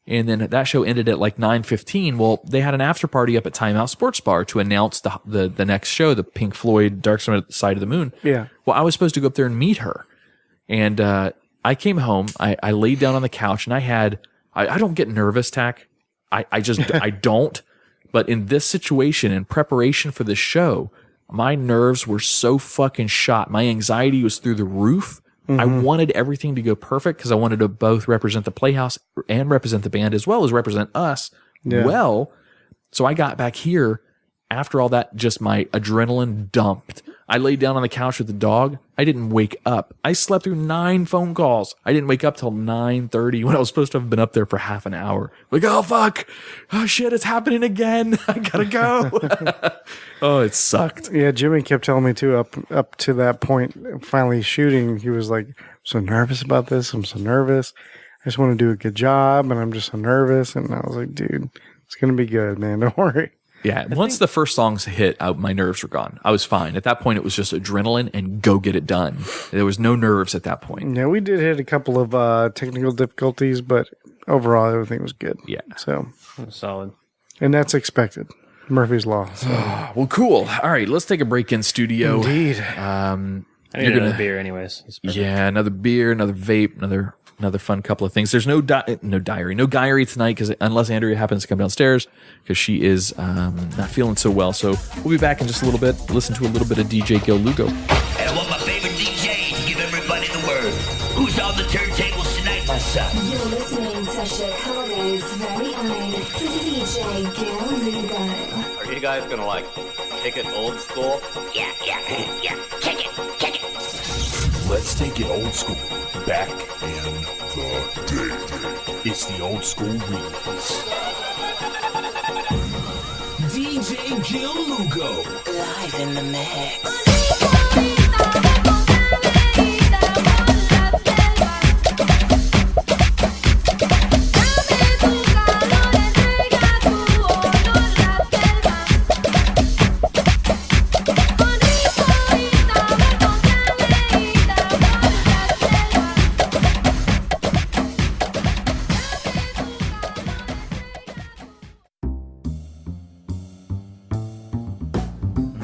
And then that show ended at like 9:15. Well, they had an after party up at Timeout Sports Bar to announce the next show, the Pink Floyd Dark Side of the Moon. Yeah. Well, I was supposed to go up there and meet her. And I came home. I laid down on the couch and I don't get nervous, Tach. I don't. But in this situation, in preparation for this show, my nerves were so fucking shot. My anxiety was through the roof. I wanted everything to go perfect because I wanted to both represent the Playhouse and represent the band as well as represent us well. So I got back here after all that, just my adrenaline dumped. I laid down on the couch with the dog. I didn't wake up. I slept through 9 phone calls. I didn't wake up till 9:30 when I was supposed to have been up there for half an hour. Like, oh, fuck. Oh, shit, it's happening again. I gotta go. Oh, it sucked. Yeah, Jimmy kept telling me too, up to that point, finally shooting, he was like, I'm so nervous about this. I'm so nervous. I just want to do a good job, and I'm just so nervous. And I was like, dude, it's going to be good, man. Don't worry. Yeah, once the first songs hit, my nerves were gone. I was fine. At that point, it was just adrenaline and go get it done. There was no nerves at that point. Yeah, we did hit a couple of technical difficulties, but overall, everything was good. Yeah. So Solid. And that's expected. Murphy's Law. So. Well, cool. All right, let's take a break in studio. Indeed. I need another beer anyways. Yeah, another beer, another vape, another fun couple of things. There's no diary tonight because unless Andrea happens to come downstairs because she is not feeling so well. So we'll be back in just a little bit. Listen to a little bit of DJ Gil Lugo. And I want my favorite DJ to give everybody the word. Who's on the turntables tonight, my son? You're listening to Chicago's very own DJ Gil Lugo. Are you guys gonna like kick it old school? Yeah. Kick it. Let's take it old school. Back in the day. It's the old school remix. DJ Gil Lugo. Live in the mix.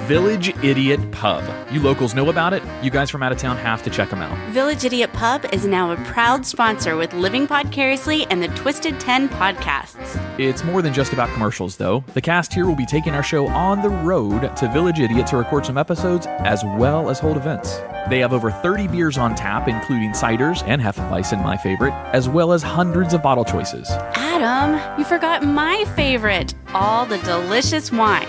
Village Idiot Pub. You locals know about it. You guys from out of town have to check them out. Village Idiot Pub is now a proud sponsor with Living Podcariously and the Twisted 10 podcasts. It's more than just about commercials, though. The cast here will be taking our show on the road to Village Idiot to record some episodes as well as hold events. They have over 30 beers on tap, including ciders and Hefeweizen, my favorite, as well as hundreds of bottle choices. Adam, you forgot my favorite, all the delicious wine.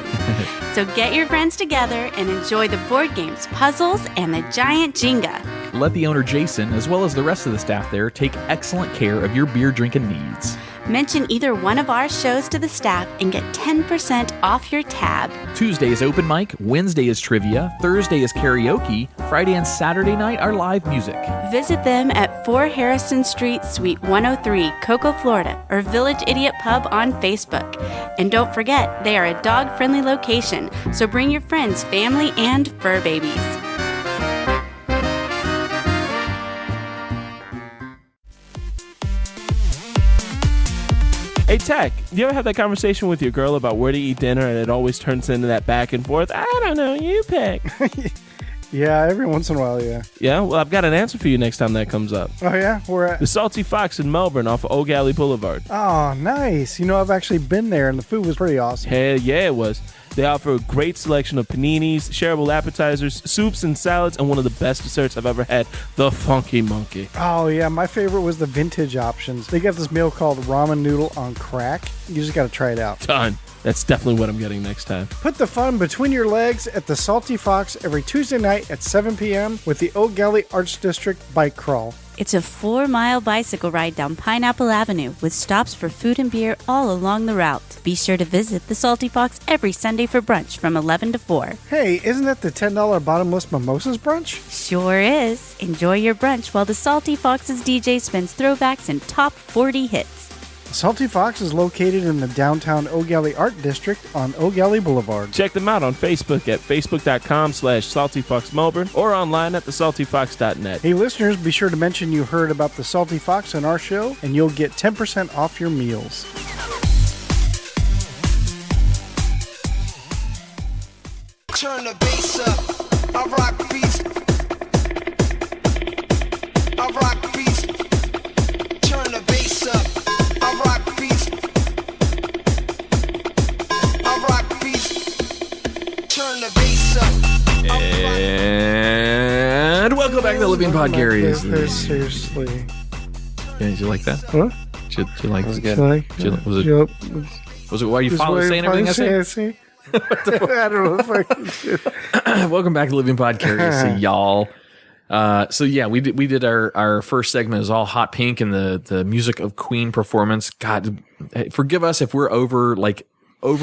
So get your friends together and enjoy the board games, puzzles, and the giant Jenga. Let the owner, Jason, as well as the rest of the staff there, take excellent care of your beer drinking needs. Mention either one of our shows to the staff and get 10% off your tab. Tuesday is open mic, Wednesday is trivia, Thursday is karaoke, Friday and Saturday night are live music. Visit them at 4 Harrison Street, Suite 103, Cocoa, Florida, or Village Idiot Pub on Facebook. And don't forget, they are a dog-friendly location, so bring your friends, family, and fur babies. Hey, Tach, do you ever have that conversation with your girl about where to eat dinner and it always turns into that back and forth? I don't know, you pick. Yeah, every once in a while, yeah. Yeah, well, I've got an answer for you next time that comes up. Oh, yeah? Where at? The Salty Fox in Melbourne off of Oak Alley Boulevard. Oh, nice. You know, I've actually been there, and the food was pretty awesome. Hell yeah, it was. They offer a great selection of paninis, shareable appetizers, soups and salads, and one of the best desserts I've ever had, the Funky Monkey. Oh, yeah, my favorite was the vintage options. They got this meal called ramen noodle on crack. You just got to try it out. Done. That's definitely what I'm getting next time. Put the fun between your legs at the Salty Fox every Tuesday night at 7 p.m. with the Oak Alley Arts District Bike Crawl. It's a 4-mile bicycle ride down Pineapple Avenue with stops for food and beer all along the route. Be sure to visit the Salty Fox every Sunday for brunch from 11 to 4. Hey, isn't that the $10 bottomless mimosas brunch? Sure is. Enjoy your brunch while the Salty Fox's DJ spins throwbacks and top 40 hits. Salty Fox is located in the downtown Eau Gallie Art District on Eau Gallie Boulevard. Check them out on Facebook at facebook.com/saltyfoxmelbourne or online at thesaltyfox.net. Hey listeners, be sure to mention you heard about the Salty Fox on our show and you'll get 10% off your meals. Turn the bass up, I rock beats. I rock beats. Turn the bass up, I rock beats. I rock beats. Turn the bass up. And welcome back to the Living Podcariously. Seriously. Yeah, did you like that? Huh? Did you like That was it? good. Was it why you follow saying everything I say? I don't know if I can do it. Welcome back to Living Podcariously, y'all. So yeah, we did our first segment is all hot pink and the music of Queen performance. God, forgive us if we're over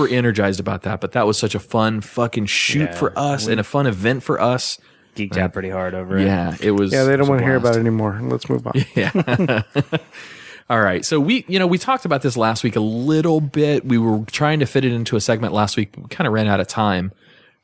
energized about that, but that was such a fun fucking shoot for us and a fun event for us. Geeked out pretty hard over it. Yeah, it was. Yeah, they don't want to hear blast. about it anymore. Let's move on. Yeah. All right. So we talked about this last week a little bit. We were trying to fit it into a segment last week. We kind of ran out of time.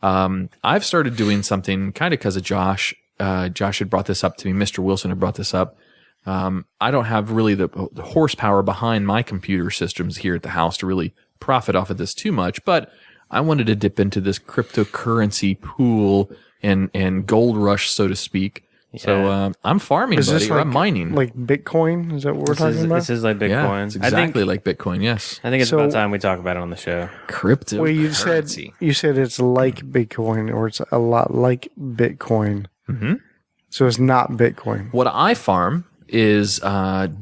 I've started doing something kind of because of Josh. Josh had brought this up to me. Mr. Wilson had brought this up. I don't have really the horsepower behind my computer systems here at the house to really profit off of this too much, but I wanted to dip into this cryptocurrency pool and gold rush, so to speak. Yeah. So I'm farming, buddy, or I'm mining. Like Bitcoin? Is that what we're talking about? This is like Bitcoin. Yeah, it's exactly like Bitcoin, yes. I think it's about time we talk about it on the show. Cryptocurrency. Well, you said it's like Bitcoin, or it's a lot like Bitcoin. Mm-hmm. So it's not Bitcoin. What I farm is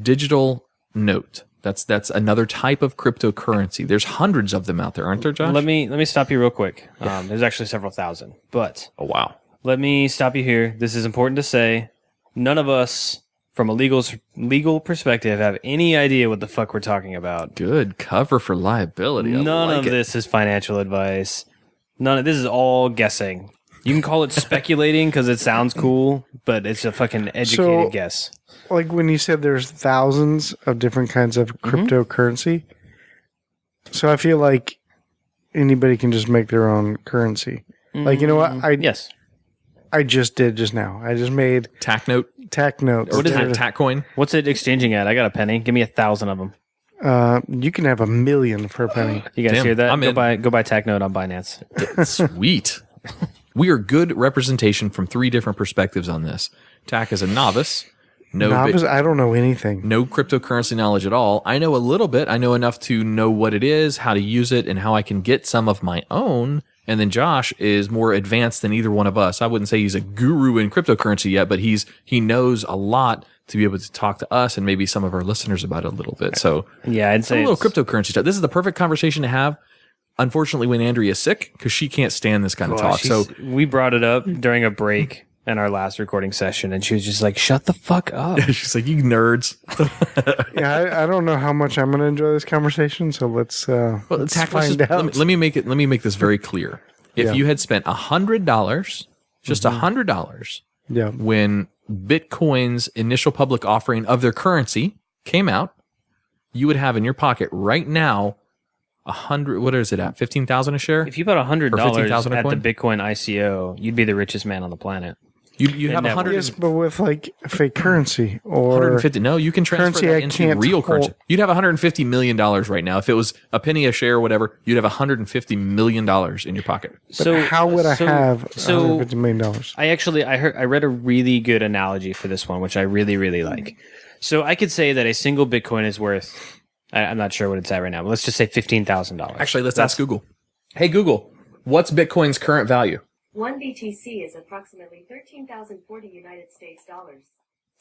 digital note. That's another type of cryptocurrency. There's hundreds of them out there, aren't there, Josh? Let me stop you real quick. There's actually several thousand, but oh wow. Let me stop you here. This is important to say. None of us, from a legal perspective, have any idea what the fuck we're talking about. Good cover for liability. None of this is financial advice. This is all guessing. You can call it speculating because it sounds cool, but it's a fucking educated guess. Like when you said there's thousands of different kinds of cryptocurrency, so I feel like anybody can just make their own currency. Like, you know what? I just did just now. I just made Tach note. What is it? Tach coin. What's it exchanging at? I got a penny. Give me 1,000 of them. You can have 1 million for a penny. You guys hear that? I'm in. Go buy Tach note on Binance. Sweet. We are good representation from 3 different perspectives on this. Tach is a novice. I don't know anything. No cryptocurrency knowledge at all. I know a little bit. I know enough to know what it is, how to use it, and how I can get some of my own. And then Josh is more advanced than either one of us. I wouldn't say he's a guru in cryptocurrency yet, but he knows a lot to be able to talk to us and maybe some of our listeners about it a little bit. So yeah, I'd say a little cryptocurrency stuff. This is the perfect conversation to have. Unfortunately, when Andrea's sick, because she can't stand this kind of talk. So we brought it up during a break in our last recording session, and she was just like, "Shut the fuck up." She's like, "You nerds." Yeah, I don't know how much I'm going to enjoy this conversation. So let's find out. Let me make this very clear. If you had spent $100, just $100, when Bitcoin's initial public offering of their currency came out, you would have in your pocket right now 100. What is it at? 15,000 a share. If you put $100 at coin? the Bitcoin ICO, you'd be the richest man on the planet. You have 100. Yes, but with like fake currency or 150. No, you can transfer that into real currency. You'd have $150 million right now. If it was a penny a share or whatever, you'd have $150 million in your pocket. But how would I have $150 million? I read a really good analogy for this one, which I really, really like. So I could say that a single Bitcoin is worth, I'm not sure what it's at right now, but let's just say $15,000. Actually, let's ask Google. Hey, Google, what's Bitcoin's current value? 1 BTC is approximately 13,040 United States dollars.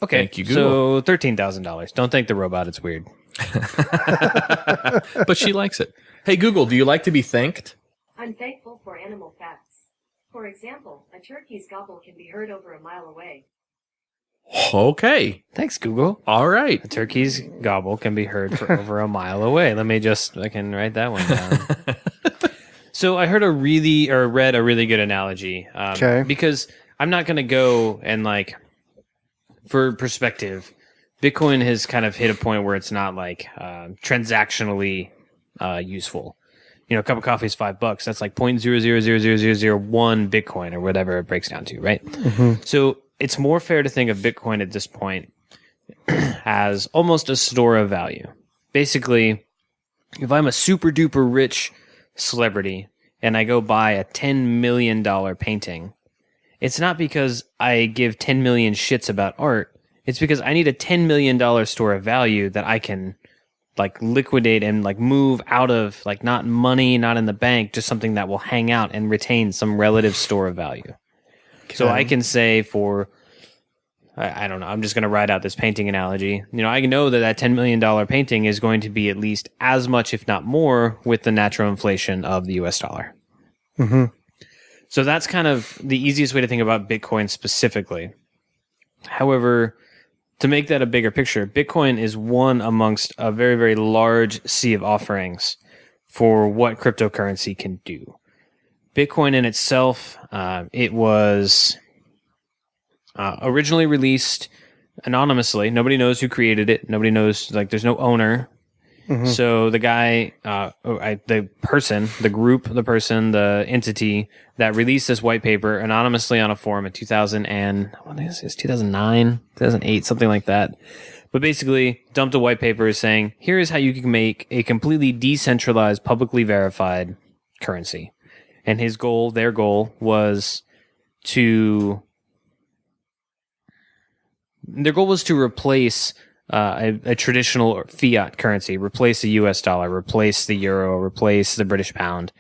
Okay, thank you, Google. So $13,000. Don't thank the robot; it's weird. But she likes it. Hey, Google, do you like to be thanked? I'm thankful for animal facts. For example, a turkey's gobble can be heard over a mile away. Okay. Thanks, Google. All right. A turkey's gobble can be heard for over a mile away. I can write that one down. So I read a really good analogy. Okay. Because I'm not going to go and for perspective, Bitcoin has kind of hit a point where it's not transactionally useful. A cup of coffee is $5. That's like 0.000001 Bitcoin or whatever it breaks down to, right? Mm-hmm. So it's more fair to think of Bitcoin at this point as almost a store of value. Basically, if I'm a super duper rich celebrity and I go buy a $10 million painting, it's not because I give 10 million shits about art. It's because I need a $10 million store of value that I can liquidate and move out of, not money, not in the bank, just something that will hang out and retain some relative store of value. Okay. So I can say I don't know, I'm just going to write out this painting analogy. I know that $10 million painting is going to be at least as much, if not more, with the natural inflation of the US dollar. Mm-hmm. So that's kind of the easiest way to think about Bitcoin specifically. However, to make that a bigger picture, Bitcoin is one amongst a very, very large sea of offerings for what cryptocurrency can do. Bitcoin in itself, it was originally released anonymously. Nobody knows who created it. Nobody knows, there's no owner. Mm-hmm. So the guy, the entity that released this white paper anonymously on a forum in 2009, 2008, something like that. But basically dumped a white paper saying, here is how you can make a completely decentralized, publicly verified currency. And their goal was to replace a traditional fiat currency, replace the US dollar, replace the euro, replace the British pound.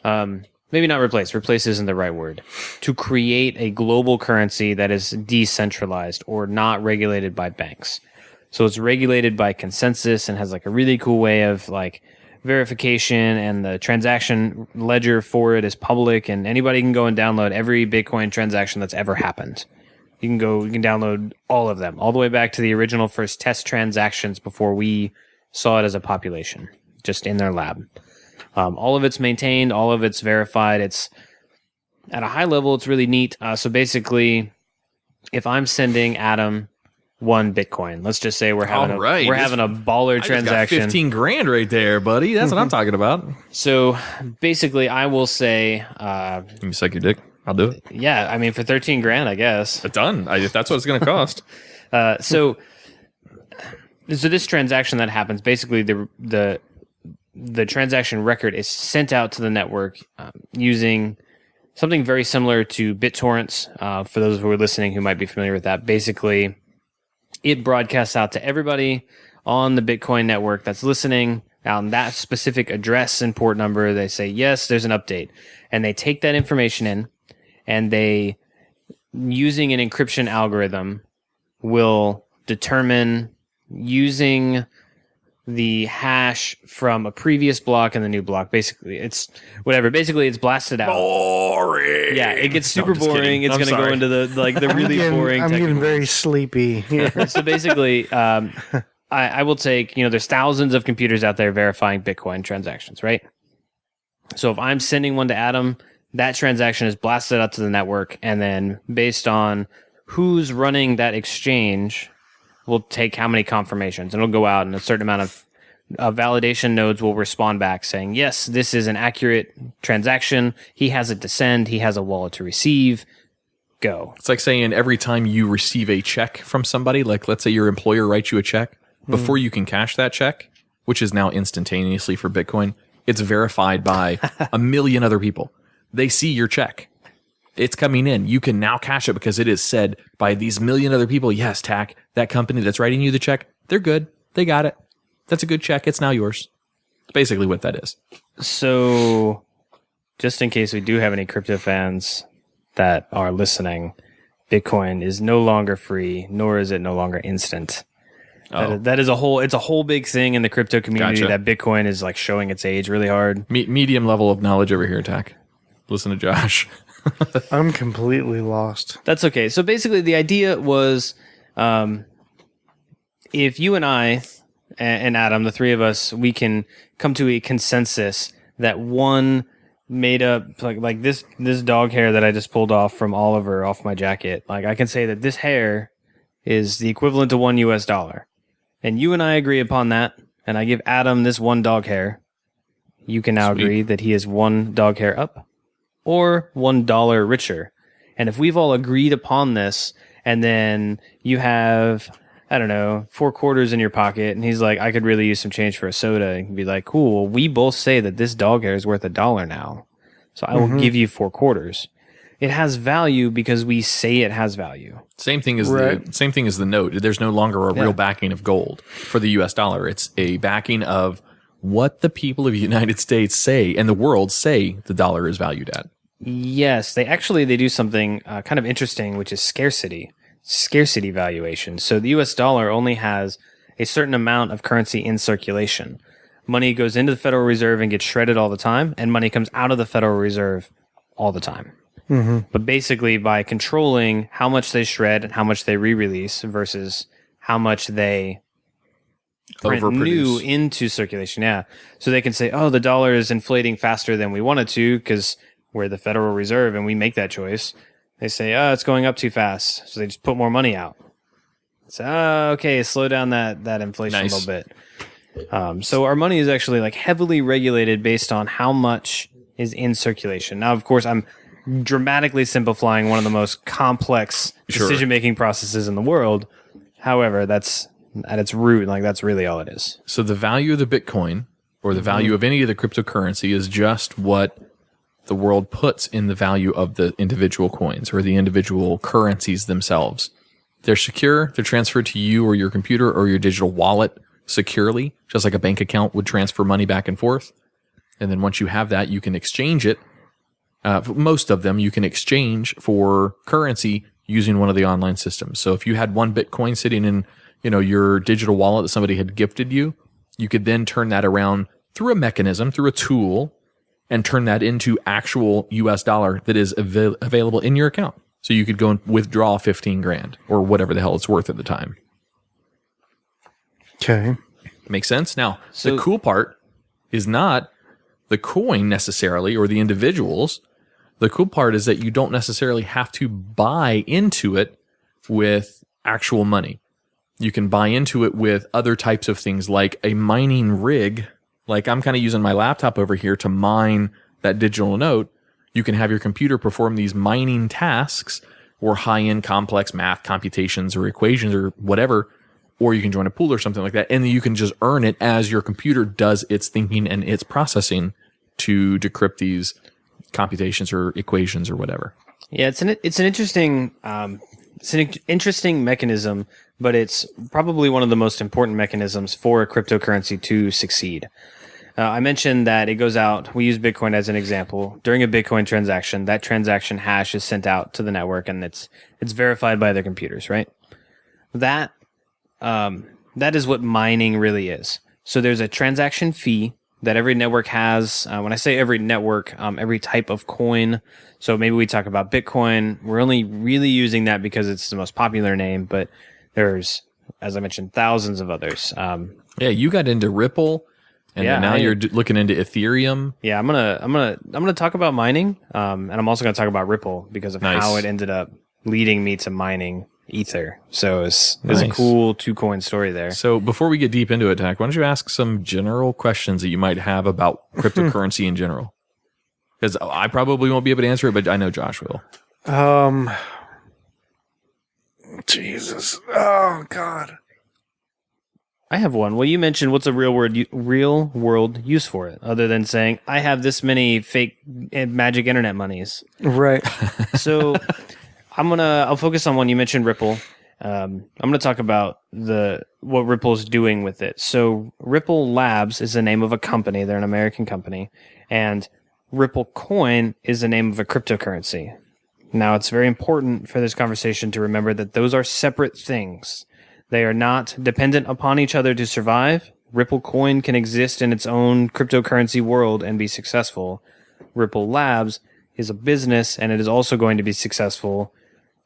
Maybe not replace isn't the right word. To create a global currency that is decentralized or not regulated by banks. So it's regulated by consensus and has a really cool way of verification, and the transaction ledger for it is public, and anybody can go and download every Bitcoin transaction that's ever happened. You can download all of them, all the way back to the original first test transactions before we saw it as a population, just in their lab. All of it's maintained, all of it's verified. It's at a high level, it's really neat. So basically, if I'm sending Adam 1 Bitcoin, let's just say we're having a baller transaction. Got 15 grand right there, buddy. That's what I'm talking about. So basically, I will say, "Give me suck your dick. I'll do it." Yeah, I mean, for 13 grand, I guess. Done. If that's what it's going to cost. So this transaction that happens, basically the transaction record is sent out to the network using something very similar to BitTorrents. For those who are listening who might be familiar with that, basically it broadcasts out to everybody on the Bitcoin network that's listening on that specific address and port number. They say, yes, there's an update. And they take that information in, and they, using an encryption algorithm, will determine, using the hash from a previous block and the new block. Basically, it's whatever. Basically, it's blasted out. Boring. Yeah, it gets super boring. It's going to go into the really boring. I'm getting very sleepy. So basically, I will take, there's thousands of computers out there verifying Bitcoin transactions, right? So if I'm sending one to Adam, that transaction is blasted out to the network, and then based on who's running that exchange, we'll take how many confirmations, and it'll go out, and a certain amount of validation nodes will respond back saying, yes, this is an accurate transaction. He has it to send. He has a wallet to receive. Go. It's like saying every time you receive a check from somebody, let's say your employer writes you a check, before you can cash that check, which is now instantaneously for Bitcoin, it's verified by a million other people. They see your check. It's coming in. You can now cash it because it is said by these million other people, yes, Tach, that company that's writing you the check, they're good. They got it. That's a good check. It's now yours. It's basically what that is. So, just in case we do have any crypto fans that are listening, Bitcoin is no longer free, nor is it no longer instant. That is it's a whole big thing in the crypto community that Bitcoin is showing its age really hard. Medium level of knowledge over here, Tach. Listen to Josh. I'm completely lost. That's okay. So basically, the idea was, if you and I and Adam, the three of us, we can come to a consensus that one made up like this dog hair that I just pulled off from Oliver off my jacket. Like I can say that this hair is the equivalent to $1, and you and I agree upon that. And I give Adam this one dog hair. You can now agree that he is one dog hair up or $1 richer. And if we've all agreed upon this, and then you have, I don't know, 4 quarters in your pocket, and he's like, I could really use some change for a soda, and be like, cool, well, we both say that this dog hair is worth $1 now. So I will give you 4 quarters. It has value because we say it has value. Same thing as the note. There's no longer a real backing of gold for the US dollar. It's a backing of what the people of the United States say and the world say the dollar is valued at. Yes, they do something kind of interesting, which is scarcity valuation. So the US dollar only has a certain amount of currency in circulation. Money goes into the Federal Reserve and gets shredded all the time, and money comes out of the Federal Reserve all the time. But basically, by controlling how much they shred and how much they re-release versus how much they print new into circulation, so they can say, oh, the dollar is inflating faster than we want it to because we're the Federal Reserve and we make that choice. They say, oh, it's going up too fast, so they just put more money out. So, okay, slow down that inflation a little bit. So our money is actually like heavily regulated based on how much is in circulation. Now, of course, I'm dramatically simplifying one of the most complex decision-making processes in the world. However, that's at its root, like that's really all it is. So the value of the Bitcoin or the value of any of the cryptocurrency is just what the world puts in the value of the individual coins or the individual currencies themselves. They're secure. They're transferred to you or your computer or your digital wallet securely, just like a bank account would transfer money back and forth. And then once you have that, you can exchange it. Most of them you can exchange for currency using one of the online systems. So if you had one Bitcoin sitting in, your digital wallet that somebody had gifted you, you could then turn that around through a mechanism, through a tool, and turn that into actual US dollar that is available in your account. So you could go and withdraw 15 grand or whatever the hell it's worth at the time. Okay. Makes sense? Now, the cool part is not the coin necessarily or the individuals. The cool part is that you don't necessarily have to buy into it with actual money. You can buy into it with other types of things like a mining rig. Like I'm kind of using my laptop over here to mine that digital note. You can have your computer perform these mining tasks or high-end complex math computations or equations or whatever, or you can join a pool or something like that, and then you can just earn it as your computer does its thinking and its processing to decrypt these computations or equations or whatever. Yeah, it's an interesting mechanism, but it's probably one of the most important mechanisms for a cryptocurrency to succeed. I mentioned that it goes out. We use Bitcoin as an example. During a Bitcoin transaction, that transaction hash is sent out to the network, and it's verified by their computers, right? That is what mining really is. So there's a transaction fee that every network has. When I say every network, every type of coin. So maybe we talk about Bitcoin. We're only really using that because it's the most popular name, but there's, as I mentioned, thousands of others. Yeah, you got into Ripple. And now you're looking into Ethereum. Yeah, I'm gonna talk about mining, and I'm also gonna talk about Ripple because of how it ended up leading me to mining Ether. So it's a cool 2-coin story there. So before we get deep into it, Tach, why don't you ask some general questions that you might have about cryptocurrency in general? Because I probably won't be able to answer it, but I know Josh will. Jesus. Oh, God. I have one. Well, you mentioned what's a real world use for it, other than saying I have this many fake magic internet monies. Right. So I'll focus on one. You mentioned Ripple. I'm gonna talk about what Ripple's doing with it. So Ripple Labs is the name of a company. They're an American company, and Ripple Coin is the name of a cryptocurrency. Now, it's very important for this conversation to remember that those are separate things. They are not dependent upon each other to survive. Ripple Coin can exist in its own cryptocurrency world and be successful. Ripple Labs is a business, and it is also going to be successful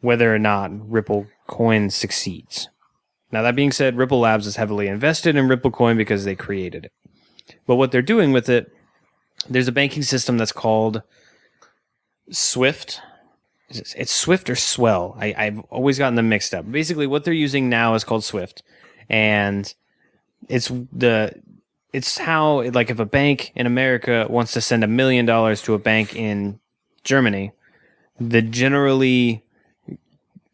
whether or not Ripple Coin succeeds. Now, that being said, Ripple Labs is heavily invested in Ripple Coin because they created it. But what they're doing with it, there's a banking system that's called Swift. It's Swift or Swell. I've always gotten them mixed up. Basically, what they're using now is called Swift. And it's how, like, if a bank in America wants to send $1 million to a bank in Germany, the generally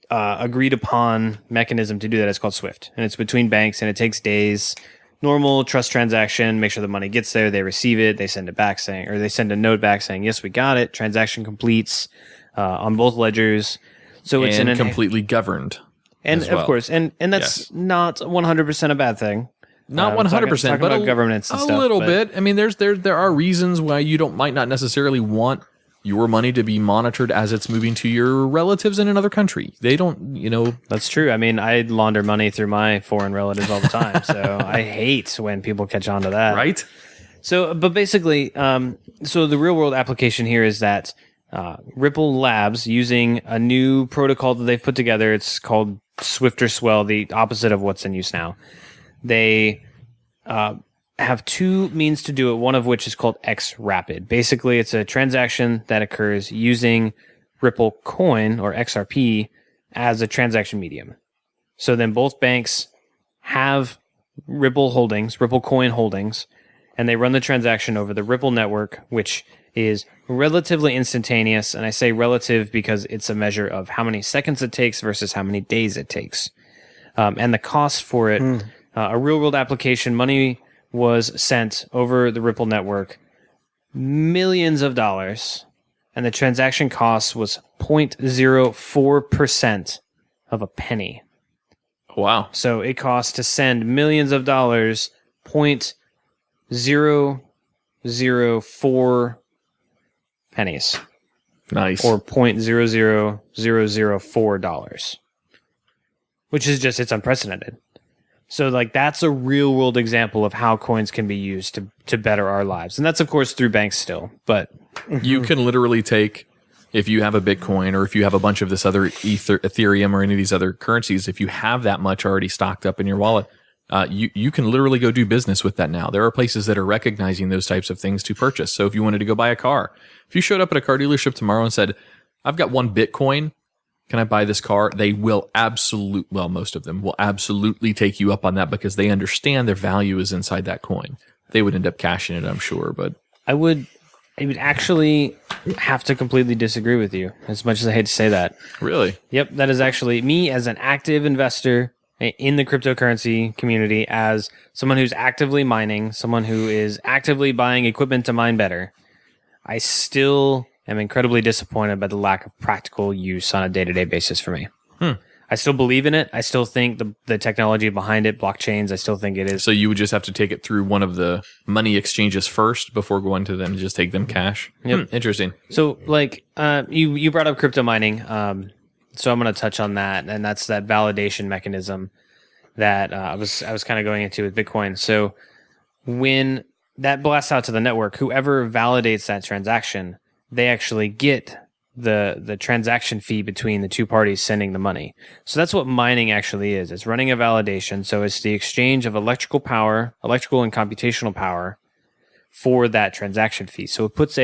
agreed upon mechanism to do that is called Swift. And it's between banks, and it takes days. Normal trust transaction, make sure the money gets there, they receive it, they send it back saying, or they send a note back saying, yes, we got it, transaction completes on both ledgers. So it's completely governed. And as well. of course, and that's not 100% a bad thing. Not 100%, but about governance and a stuff, little bit. I mean, there are reasons why you might not necessarily want your money to be monitored as it's moving to your relatives in another country. They don't, That's true. I mean, I launder money through my foreign relatives all the time, so I hate when people catch on to that. Right? So, but basically, so the real world application here is that Ripple Labs, using a new protocol that they've put together, it's called Swift or Swell, the opposite of what's in use now. They have two means to do it, one of which is called X-Rapid. Basically, it's a transaction that occurs using Ripple Coin, or XRP, as a transaction medium. So then both banks have Ripple holdings, Ripple Coin holdings, and they run the transaction over the Ripple network, which is relatively instantaneous. And I say relative because it's a measure of how many seconds it takes versus how many days it takes. And the cost for it, a real-world application, money was sent over the Ripple network, millions of dollars, and the transaction cost was 0.04% of a penny. Wow. So it costs to send millions of dollars, 0.004 pennies. Nice. Or $0.00004, which is just, it's unprecedented. So, like, that's a real world example of how coins can be used to better our lives. And that's, of course, through banks still. But you can literally take, if you have a Bitcoin or if you have a bunch of this other Ethereum or any of these other currencies, if you have that much already stocked up in your wallet, you can literally go do business with that now. There are places that are recognizing those types of things to purchase. So if you wanted to go buy a car, if you showed up at a car dealership tomorrow and said, I've got 1 Bitcoin, can I buy this car? They will most of them will absolutely take you up on that because they understand their value is inside that coin. They would end up cashing it, I'm sure, but I would actually have to completely disagree with you, as much as I hate to say that. Really? Yep, that is actually me as an active investor in the cryptocurrency community, as someone who's actively mining, someone who is actively buying equipment to mine better. I still am incredibly disappointed by the lack of practical use on a day-to-day basis for me. I still believe in it. I still think the technology behind it, blockchains, I still think it is. So you would just have to take it through one of the money exchanges first before going to them to just take them cash? Yep. Interesting. So, like, you brought up crypto mining, so I'm going to touch on that, and that's that validation mechanism that I was kind of going into with Bitcoin. So when that blasts out to the network, whoever validates that transaction, they actually get the transaction fee between the two parties sending the money. So that's what mining actually is. It's running a validation. So it's the exchange of electrical and computational power for that transaction fee. So it puts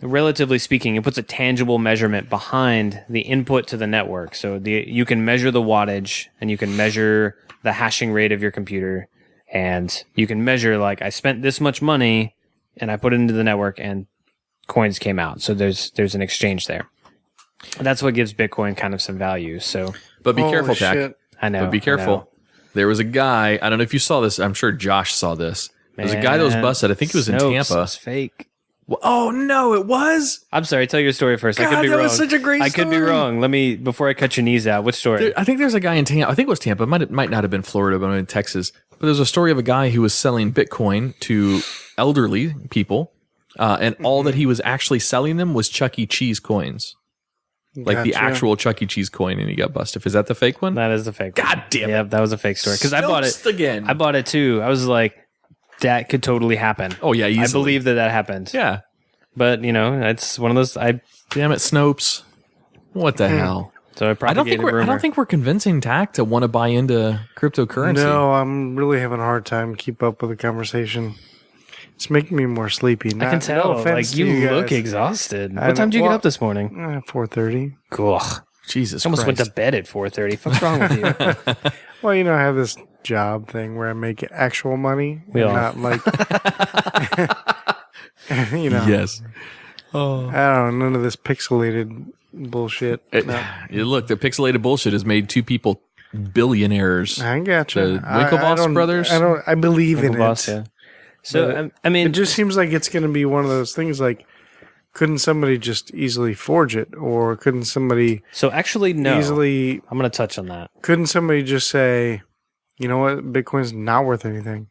relatively speaking, it puts a tangible measurement behind the input to the network. So you can measure the wattage, and you can measure the hashing rate of your computer, and you can measure, like, I spent this much money and I put it into the network and coins came out. So there's an exchange there. And that's what gives Bitcoin kind of some value. So, but be careful, Tach. I know. But be careful. There was a guy, I don't know if you saw this. I'm sure Josh saw this. There's a guy that was busted. I think he was in Tampa. It's fake. Well, oh no, it was. I'm sorry. Tell your story first. God, I could be that wrong. was such a great story. I could be wrong. Before I cut your knees out. Which story? I think there's a guy in Tampa. I think it was Tampa. It might not have been Florida, but in Texas. But there's a story of a guy who was selling Bitcoin to elderly people, and all that he was actually selling them was Chuck E. Cheese coins. Like the actual Chuck E. Cheese coin, and he got busted. Is that the fake one? That is the fake one. God damn it. Yep, that was a fake story. Because I bought it again. I bought it too. I was like, that could totally happen. Oh, yeah, easily. I believe that happened. Yeah. But it's one of those. Damn it, Snopes! What the hell? So I don't think we're convincing Tach to want to buy into cryptocurrency. No, I'm really having a hard time keep up with the conversation. It's making me more sleepy. I can tell. No offense to you guys. look exhausted. What time did you get up this morning? 4:30. Cool. Jesus I almost Christ. went to bed at 4:30. What's wrong with you? Well, I have this job thing where I make actual money. We all. Not like, Yes. Oh. I don't know, none of this pixelated bullshit. No. Look, the pixelated bullshit has made two people billionaires. I gotcha. The Winklevoss brothers. I believe in Winklevoss, it. yeah. So, I mean, it just seems like it's going to be one of those things like, couldn't somebody just easily forge it? Or couldn't somebody so actually, no. easily, I'm going to touch on that. couldn't somebody just say, you know what, Bitcoin's not worth anything?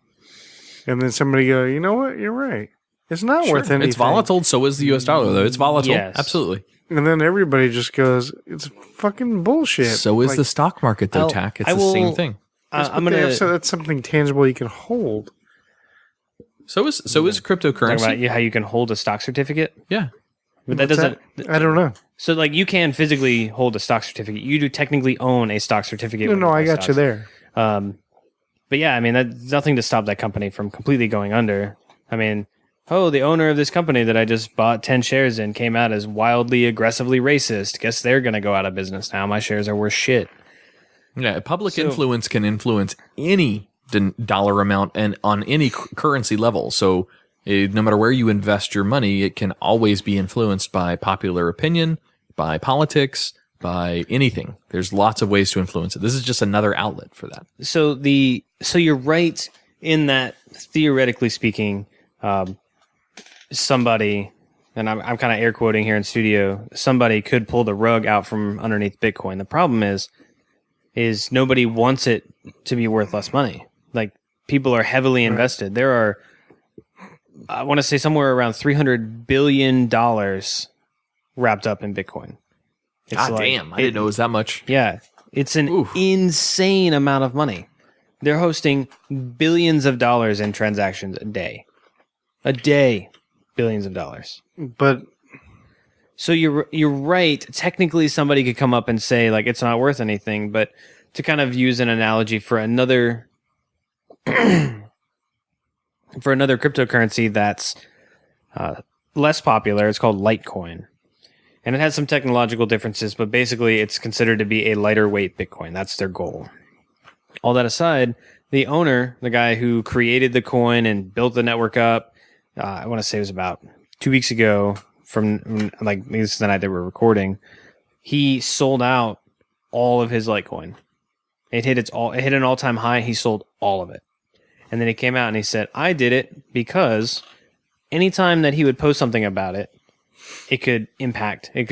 And then somebody go, you know what, you're right. It's not worth anything. It's volatile. So is the US dollar, though. It's volatile. Yes. Absolutely. And then everybody just goes, it's fucking bullshit. So is the stock market, though, Tach. It's the same thing. I'm going So that's something tangible you can hold. So is cryptocurrency. Talk about how you can hold a stock certificate. Yeah. But that doesn't. I don't know. So, you can physically hold a stock certificate. You do technically own a stock certificate. No, I got you there. But yeah, I mean, that's nothing to stop that company from completely going under. I mean, the owner of this company that I just bought 10 shares in came out as wildly, aggressively racist. Guess they're going to go out of business now. My shares are worth shit. Yeah, public influence can influence any dollar amount and on any currency level. So no matter where you invest your money, it can always be influenced by popular opinion, by politics, by anything. There's lots of ways to influence it. This is just another outlet for that. So you're right in that, theoretically speaking, somebody, and I'm kind of air quoting here in studio, somebody could pull the rug out from underneath Bitcoin. The problem is nobody wants it to be worth less money. Like, people are heavily invested. There are, I want to say, somewhere around $300 billion wrapped up in Bitcoin. Damn. I didn't know it was that much. Yeah. It's an insane amount of money. They're hosting billions of dollars in transactions a day. Billions of dollars. But so you're right. Technically, somebody could come up and say, it's not worth anything. But to kind of use an analogy for another cryptocurrency that's less popular, it's called Litecoin. And it has some technological differences, but basically it's considered to be a lighter weight Bitcoin. That's their goal. All that aside, the owner, the guy who created the coin and built the network up, I want to say it was about 2 weeks ago from maybe this is the night that we're recording, he sold out all of his Litecoin. It hit an all-time high. He sold all of it. And then he came out and he said, I did it because anytime that he would post something about it, it could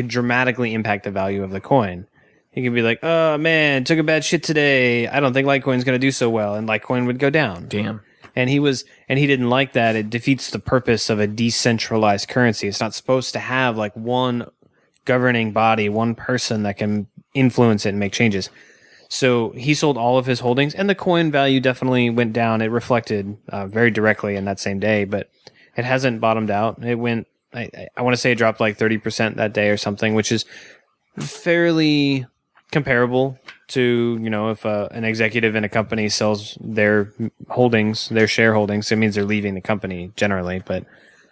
dramatically impact the value of the coin. He could be like, oh man, took a bad shit today. I don't think Litecoin's going to do so well. And Litecoin would go down. Damn. And he didn't like that. It defeats the purpose of a decentralized currency. It's not supposed to have one governing body, one person that can influence it and make changes. So he sold all of his holdings, and the coin value definitely went down. It reflected very directly in that same day, but it hasn't bottomed out. It went, I want to say it dropped 30% that day or something, which is fairly comparable to, if an executive in a company sells their holdings, their shareholdings, it means they're leaving the company generally. But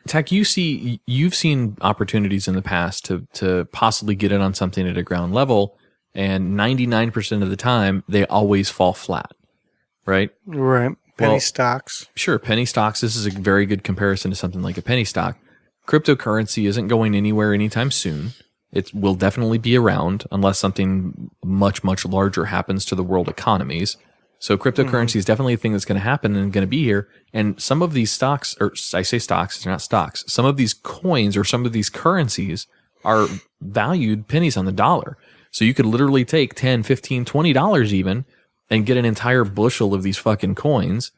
Tach, you've seen opportunities in the past to possibly get in on something at a ground level, and 99% of the time they always fall flat, right? Right. Penny stocks. Sure, penny stocks. This is a very good comparison to something like a penny stock. Cryptocurrency isn't going anywhere anytime soon. It will definitely be around unless something much, much larger happens to the world economies. So cryptocurrency is definitely a thing that's going to happen and going to be here. And some of these stocks, or I say stocks, they're not stocks. Some of these coins or some of these currencies are valued pennies on the dollar. So you could literally take $10, $15, $20 even and get an entire bushel of these fucking coins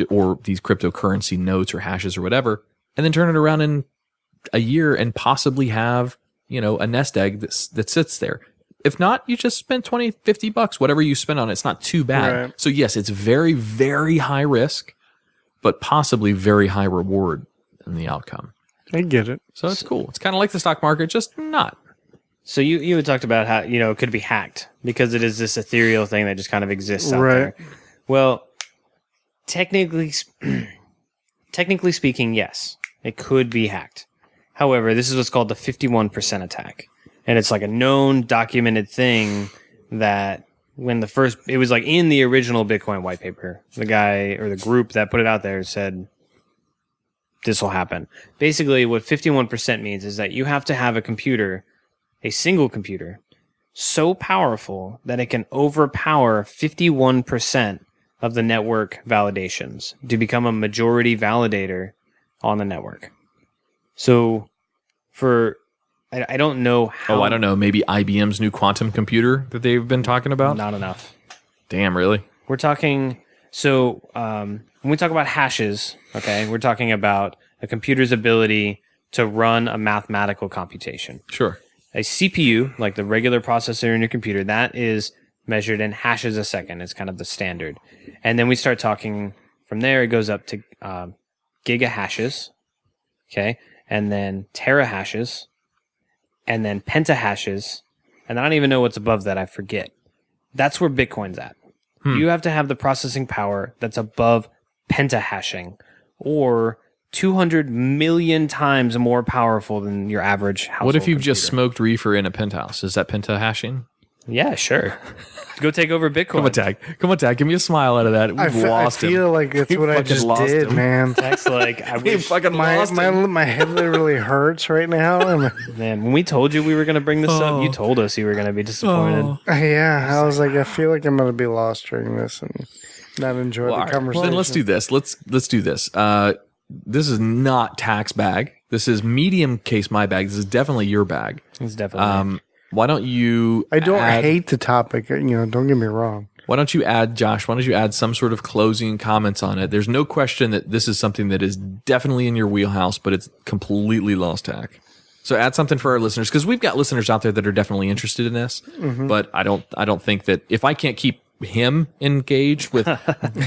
or these cryptocurrency notes or hashes or whatever, and then turn it around in a year and possibly have, a nest egg that sits there. If not, you just spend $20, $50, whatever you spend on it. It's not too bad. Right. So yes, it's very, very high risk, but possibly very high reward in the outcome. I get it. So it's cool. It's kind of like the stock market, just not. So you had talked about how, it could be hacked because it is this ethereal thing that just kind of exists out there. Well, technically speaking, yes, it could be hacked. However, this is what's called the 51% attack. And it's like a known documented thing that when it was like in the original Bitcoin white paper, the guy or the group that put it out there said, this will happen. Basically, what 51% means is that you have to have a single computer, so powerful that it can overpower 51% of the network validations to become a majority validator on the network. So I don't know how... Oh, I don't know. Maybe IBM's new quantum computer that they've been talking about? Not enough. Damn, really? We're talking... So when we talk about hashes, okay, we're talking about a computer's ability to run a mathematical computation. Sure. A CPU, like the regular processor in your computer, that is measured in hashes a second. It's kind of the standard. And then we start talking from there, it goes up to gigahashes, okay, and then terahashes, and then pentahashes, and I don't even know what's above that. I forget. That's where Bitcoin's at. You have to have the processing power that's above pentahashing, or 200 million times more powerful than your average household What if you've computer. just smoked reefer in a penthouse? Is that pentahashing? Yeah, sure. Go take over Bitcoin. Come on, Tach. Give me a smile out of that. We've lost him. I feel like that's what I just did, man. That's like I wish fucking lost him. My head literally hurts right now. Man, when we told you we were going to bring this up, you told us you were going to be disappointed. Yeah, I was like, I feel like I'm going to be lost during this and not enjoy the conversation. Well, then let's do this. Let's do this. This is not Tach's bag. This is medium case my bag. This is definitely your bag. It's definitely. Why don't you? I don't hate the topic. Don't get me wrong. Why don't you add, Josh? Why don't you add some sort of closing comments on it? There's no question that this is something that is definitely in your wheelhouse, but it's completely lost Tach. So add something for our listeners, because we've got listeners out there that are definitely interested in this. Mm-hmm. But I don't think that if I can't keep him engaged with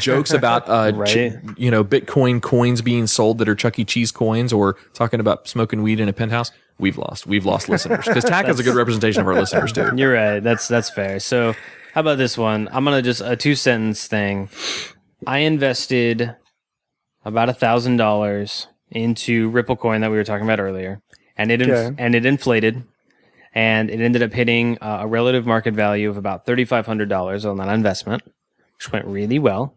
jokes about Bitcoin coins being sold that are Chuck E. Cheese coins, or talking about smoking weed in a penthouse, we've lost listeners, because Tach is a good representation of our listeners too. You're right. That's fair. So how about this one? I'm gonna just a 2-sentence thing. I invested about $1,000 into Ripple coin that we were talking about earlier, and it inflated. And it ended up hitting a relative market value of about $3,500 on that investment, which went really well.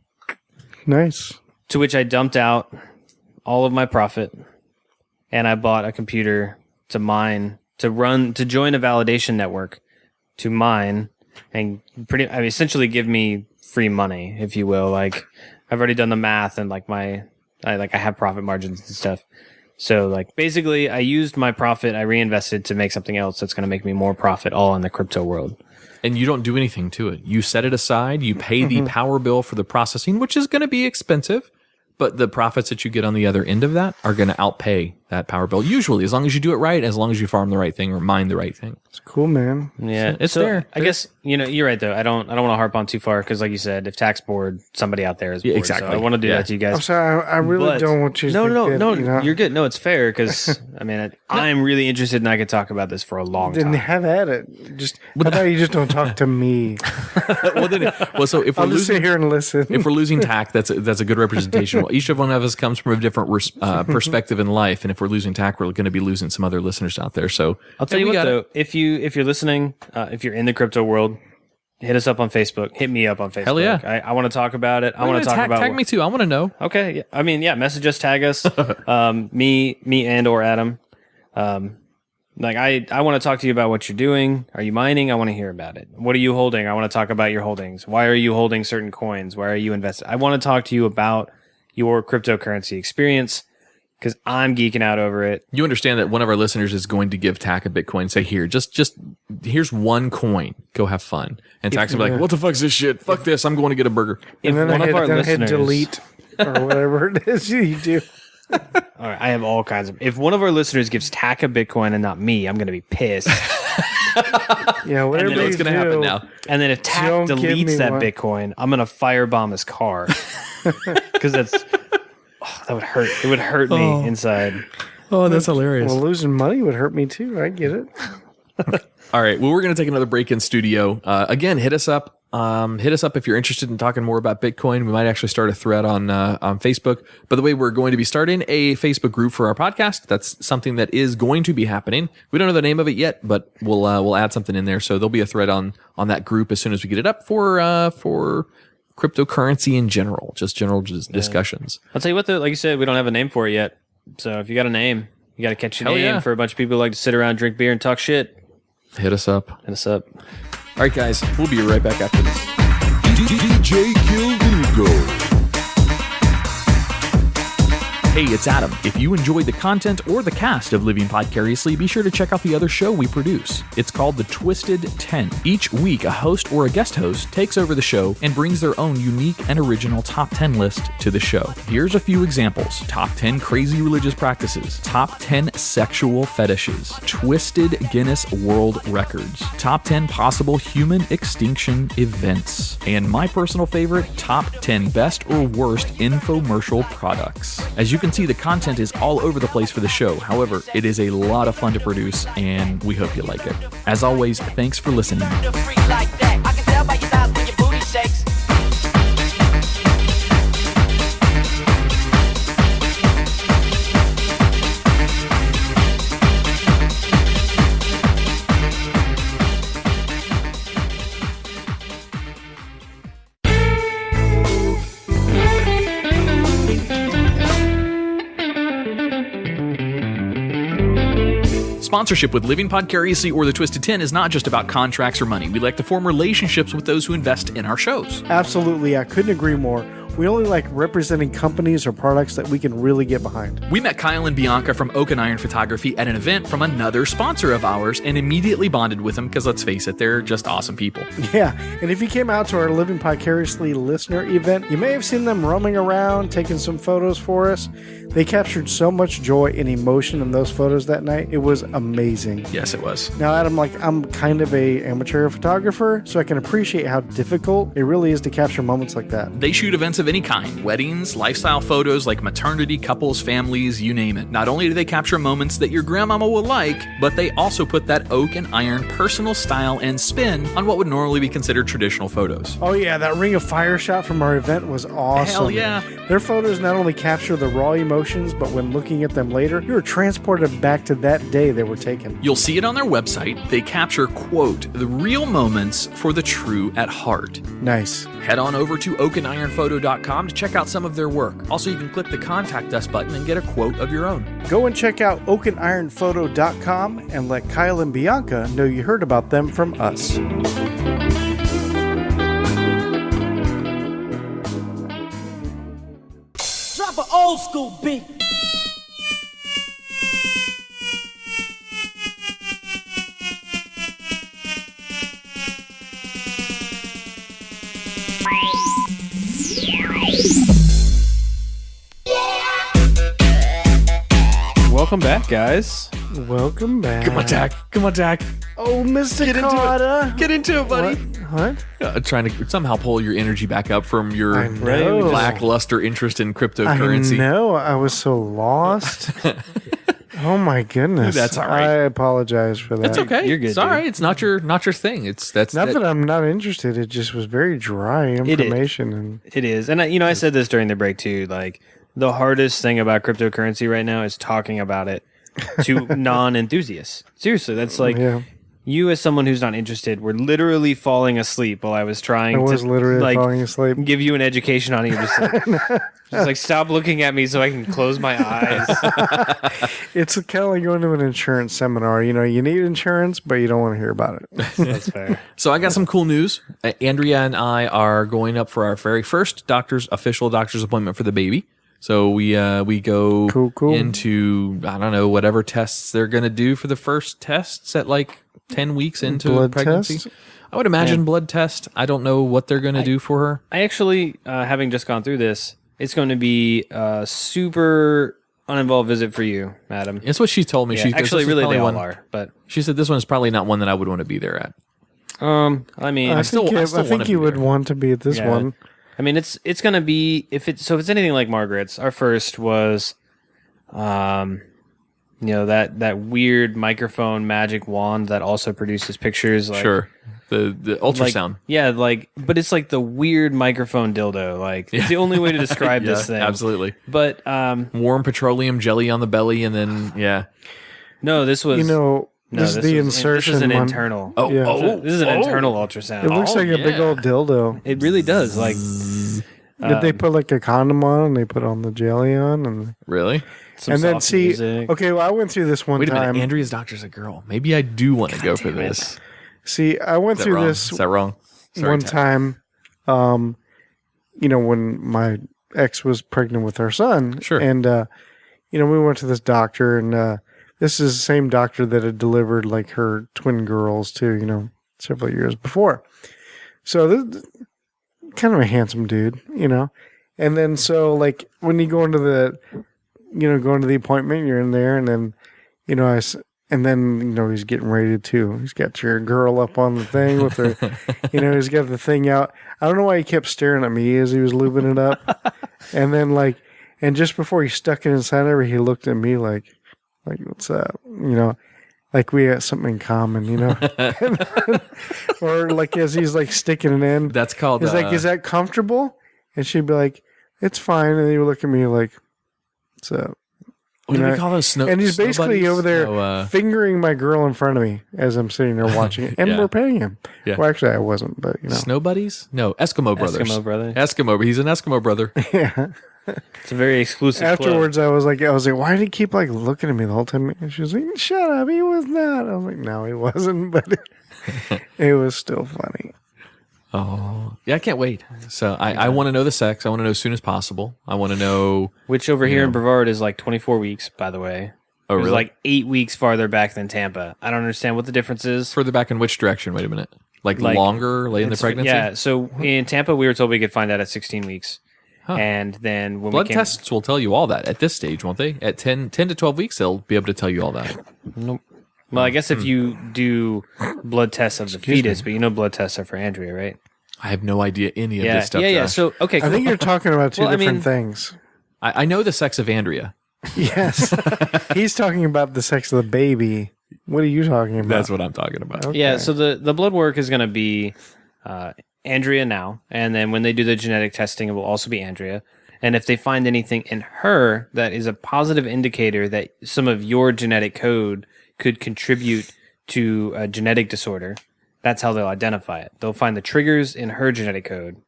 Nice. To which I dumped out all of my profit, and I bought a computer to mine, to join a validation network, to mine, and essentially give me free money, if you will. Like, I've already done the math, and I have profit margins and stuff. So, basically, I used my profit, I reinvested to make something else that's going to make me more profit, all in the crypto world. And you don't do anything to it. You set it aside, you pay the power bill for the processing, which is going to be expensive, but the profits that you get on the other end of that are going to outpay that power bill, usually, as long as you do it right, as long as you farm the right thing or mine the right thing. It's cool, man. Yeah, it's there. I guess, you're right, though. I don't want to harp on too far, because like you said, if Tach's bored, somebody out there is bored. Exactly. So I want to do that to you guys. I'm sorry, I really don't want you to No, you're good. No, it's fair, because, I'm really interested, and I could talk about this for a long time. Then have at it. Just, how about you just don't talk to me? So if I'll just sit here and listen. If we're losing Tach, that's a good representation. Well, each of one of us comes from a different perspective in life, and if we're losing Tach, we're going to be losing some other listeners out there. So I'll tell you what, though, if you're listening, if you're in the crypto world, hit us up on Facebook. Hit me up on Facebook. Hell yeah. I want to talk about it. I want to talk about tag me too. I want to know. Okay. Yeah. Message us, tag us. Me and or Adam. I want to talk to you about what you're doing. Are you mining? I want to hear about it. What are you holding? I want to talk about your holdings. Why are you holding certain coins? Why are you invested? I want to talk to you about your cryptocurrency experience, because I'm geeking out over it. You understand that one of our listeners is going to give Tach a Bitcoin. Say, here, just here's one coin. Go have fun. And Tach's going to be like, what the fuck's this shit? Fuck this. I'm going to get a burger. And then I hit delete or whatever it is you do. All right, I have all kinds of. If one of our listeners gives Tach a Bitcoin and not me, I'm going to be pissed. Yeah, whatever. What's going to happen now? And then if Tach deletes that Bitcoin, I'm going to firebomb his car, because that would hurt. It would hurt me inside. Oh, that's hilarious. Well, losing money would hurt me too. I get it. All right. Well, we're going to take another break in studio. Again, hit us up. Hit us up if you're interested in talking more about Bitcoin. We might actually start a thread on Facebook. By the way, we're going to be starting a Facebook group for our podcast. That's something that is going to be happening. We don't know the name of it yet, but we'll add something in there. So there'll be a thread on that group as soon as we get it up for cryptocurrency in general, just general discussions. I'll tell you what, like you said, we don't have a name for it yet. So if you got a name, you got to catch your name for a bunch of people who like to sit around, drink beer, and talk shit. Hit us up. Hit us up. All right, guys, we'll be right back after this. DJ Gildugo. Hey, it's Adam. If you enjoyed the content or the cast of Living Podcariously, be sure to check out the other show we produce. It's called The Twisted 10. Each week, a host or a guest host takes over the show and brings their own unique and original top 10 list to the show. Here's a few examples. Top 10 crazy religious practices. Top 10 sexual fetishes. Twisted Guinness World Records. Top 10 possible human extinction events. And my personal favorite, top 10 best or worst infomercial products. As you can see, the content is all over the place for the show. However, it is a lot of fun to produce, and we hope you like it. As always, thanks for listening. Sponsorship with Living Podcariously or The Twisted 10 is not just about contracts or money. We like to form relationships with those who invest in our shows. Absolutely. I couldn't agree more. We only like representing companies or products that we can really get behind. We met Kyle and Bianca from Oak and Iron Photography at an event from another sponsor of ours and immediately bonded with them because, let's face it, they're just awesome people. Yeah, and if you came out to our Living Podcariously listener event, you may have seen them roaming around, taking some photos for us. They captured so much joy and emotion in those photos that night. It was amazing. Yes, it was. Now, Adam, I'm kind of a amateur photographer, so I can appreciate how difficult it really is to capture moments like that. They shoot events of any kind, weddings, lifestyle photos like maternity, couples, families, you name it. Not only do they capture moments that your grandmama will like, but they also put that Oak and Iron personal style and spin on what would normally be considered traditional photos. Oh yeah, that Ring of Fire shot from our event was awesome. Hell yeah. Their photos not only capture the raw emotions, but when looking at them later, you're transported back to that day they were taken. You'll see it on their website. They capture, quote, the real moments for the true at heart. Nice. Head on over to oakandironphoto.com to check out some of their work. Also, you can click the Contact Us button and get a quote of your own. Go and check out oakandironphoto.com and let Kyle and Bianca know you heard about them from us. Drop an old school beat. Welcome back, guys. Welcome back. Come on, Tach. Come on, Tach. Oh, Mr. Get Carter. into it. Get into it, buddy. What? Trying to somehow pull your energy back up from your I know. lackluster interest in cryptocurrency. I know. I was so lost. Oh my goodness. That's all right. I apologize for that. That's okay. You're good, It's all dude. right. It's not your thing. That's Not that I'm not interested. It just was very dry information. And It is. And I said this during the break too, like the hardest thing about cryptocurrency right now is talking about it to non-enthusiasts. Seriously, that's like yeah. you as someone who's not interested were literally falling asleep while I was trying I was to literally like falling asleep. give you an education on it. You're just like stop looking at me so I can close my eyes. It's kind of like going to an insurance seminar. You know, you need insurance, but you don't want to hear about it. That's fair. So I got some cool news. Andrea and I are going up for our very first official doctor's appointment for the baby. So we go Cool. into, I don't know, whatever tests they're going to do for the first tests at like 10 weeks into Blood pregnancy. test? I would imagine blood test. I don't know what they're going to do for her. I actually, having just gone through this, it's going to be a super uninvolved visit for you, madam. It's what she told me. Yeah, She actually, this is really, probably they all one- are. But She said this one is probably not one that I would want to be there at. I mean, I still think wanna be you would there. want to be at this Yeah. one. I mean, it's gonna be if it's anything like Margaret's. Our first was, you know, that weird microphone magic wand that also produces pictures. Like, Sure. The ultrasound. But it's like the weird microphone dildo. Like, it's the only way to describe this thing. Absolutely. But warm petroleum jelly on the belly, and then no, this was this is the insertion. This is an one. internal. This is an internal ultrasound. It looks like a big old dildo. It really does. Like, did they put like a condom on and they put on the jelly on and really? And then music. Okay, well, I went through this one time. Wait a minute, Andrea's doctor's a girl. Maybe I do want to go for this. See, I went through this. Is that wrong? Sorry, one time, when my ex was pregnant with our son. Sure. And, we went to this doctor, and this is the same doctor that had delivered like her twin girls to, several years before. So this kind of a handsome dude, And then so like when you go into the appointment, you're in there, and then, he's getting ready to. He's got your girl up on the thing with her, he's got the thing out. I don't know why he kept staring at me as he was lubing it up. And then and just before he stuck it inside of her, he looked at me like, what's up? Like we had something in common, or like as he's like sticking it in. That's called. He's like, is that comfortable? And she'd be like, it's fine. And he would look at me like, what's up? What do we call those? And he's basically over there fingering my girl in front of me as I'm sitting there watching it. And we're paying him. Yeah. Well, actually, I wasn't, but Snow buddies? No, Eskimo brothers. Eskimo He's an Eskimo brother. Yeah. It's a very exclusive Afterwards, I was like, why did he keep like looking at me the whole time? And she was like, shut up, he was not. I was like, no, he wasn't, but it was still funny. Oh, yeah, I can't wait. So I want to know the sex. I want to know as soon as possible. I want to know. Which over here in Brevard is like 24 weeks, by the way. Oh, really? It's like 8 weeks farther back than Tampa. I don't understand what the difference is. Further back in which direction? Wait a minute. Like longer late in the pregnancy? Yeah, so in Tampa, we were told we could find out at 16 weeks. Huh. And then when blood tests will tell you all that at this stage, won't they? At 10 to 12 weeks, they'll be able to tell you all that. Nope. Well, I guess if you do blood tests of the fetus, but blood tests are for Andrea, right? I have no idea any of this stuff. Yeah. Josh. So, okay, cool. I think you're talking about two different things. I know the sex of Andrea. Yes. He's talking about the sex of the baby. What are you talking about? That's what I'm talking about. Okay. Yeah, so the blood work is going to be Andrea now, and then when they do the genetic testing, it will also be Andrea. And if they find anything in her that is a positive indicator that some of your genetic code could contribute to a genetic disorder, that's how they'll identify it. They'll find the triggers in her genetic code,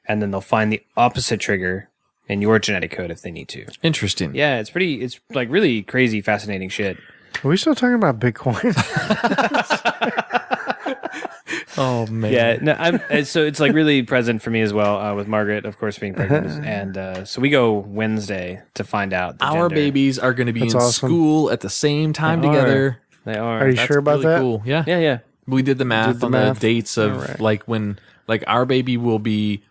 and then they'll find the opposite trigger in your genetic code if they need to. Interesting. Yeah, it's like really crazy, fascinating shit. Are we still talking about Bitcoin? Oh man. Yeah, no, so it's like really present for me as well, with Margaret, of course, being pregnant, and so we go Wednesday to find out. Our babies are going to be in school at the same time together. They are. Are you sure about that? Cool. Yeah. Yeah. We did the math on the dates of like when like our baby will be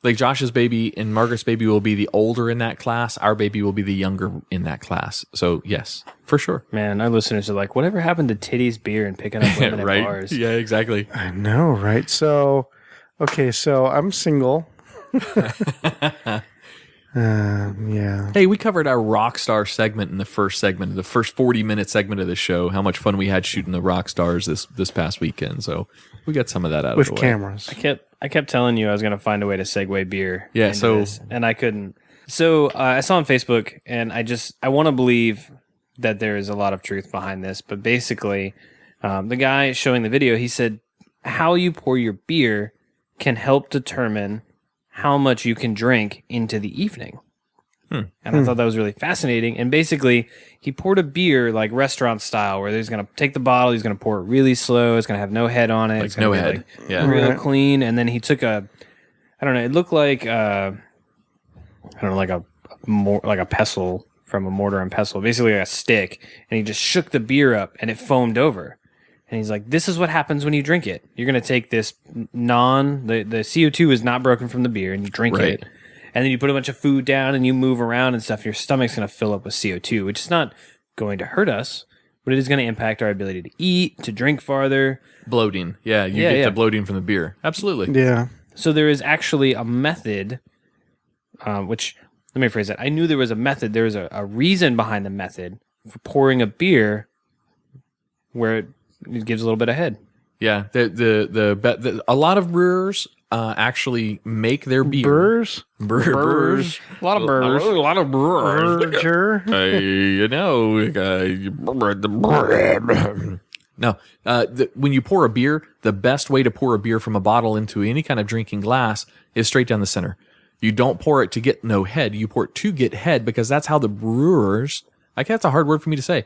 like Josh's baby and Margaret's baby will be the older in that class. Our baby will be the younger in that class. So yes, for sure. Man, our listeners are like, whatever happened to titties, beer, and picking up women right? at bars? Yeah, exactly. I know, right? So, okay, so I'm single. Yeah. Hey, we covered our rock star segment in the first 40-minute segment of the show. How much fun we had shooting the rock stars this past weekend. So we got some of that out with of the way. cameras. I kept telling you I was going to find a way to segue beer. Yeah. Into this, and I couldn't. So I saw on Facebook, and I want to believe that there is a lot of truth behind this. But basically, the guy showing the video, he said how you pour your beer can help determine how much you can drink into the evening. And I thought that was really fascinating. And basically, he poured a beer like restaurant style, where he's going to take the bottle, he's going to pour it really slow, it's going to have no head on it. Like it's no be head. Like real clean. And then he took it looked like, like a pestle from a mortar and pestle, basically like a stick. And he just shook the beer up and it foamed over. And he's like, this is what happens when you drink it. You're going to take this the CO2 is not broken from the beer, and you drink it. And then you put a bunch of food down and you move around and stuff. Your stomach's going to fill up with CO2, which is not going to hurt us, but it is going to impact our ability to eat, to drink farther. Bloating. Yeah, you get the bloating from the beer. Absolutely. Yeah. So there is actually a method, which, let me phrase that. I knew there was a method. There was a reason behind the method for pouring a beer where it gives a little bit of head. Yeah, a lot of brewers actually make their beer. Brewers? Brewers. A lot of brewers. A lot of brewers. You know. No, when you pour a beer, the best way to pour a beer from a bottle into any kind of drinking glass is straight down the center. You don't pour it to get no head. You pour it to get head because that's how the brewers, that's a hard word for me to say,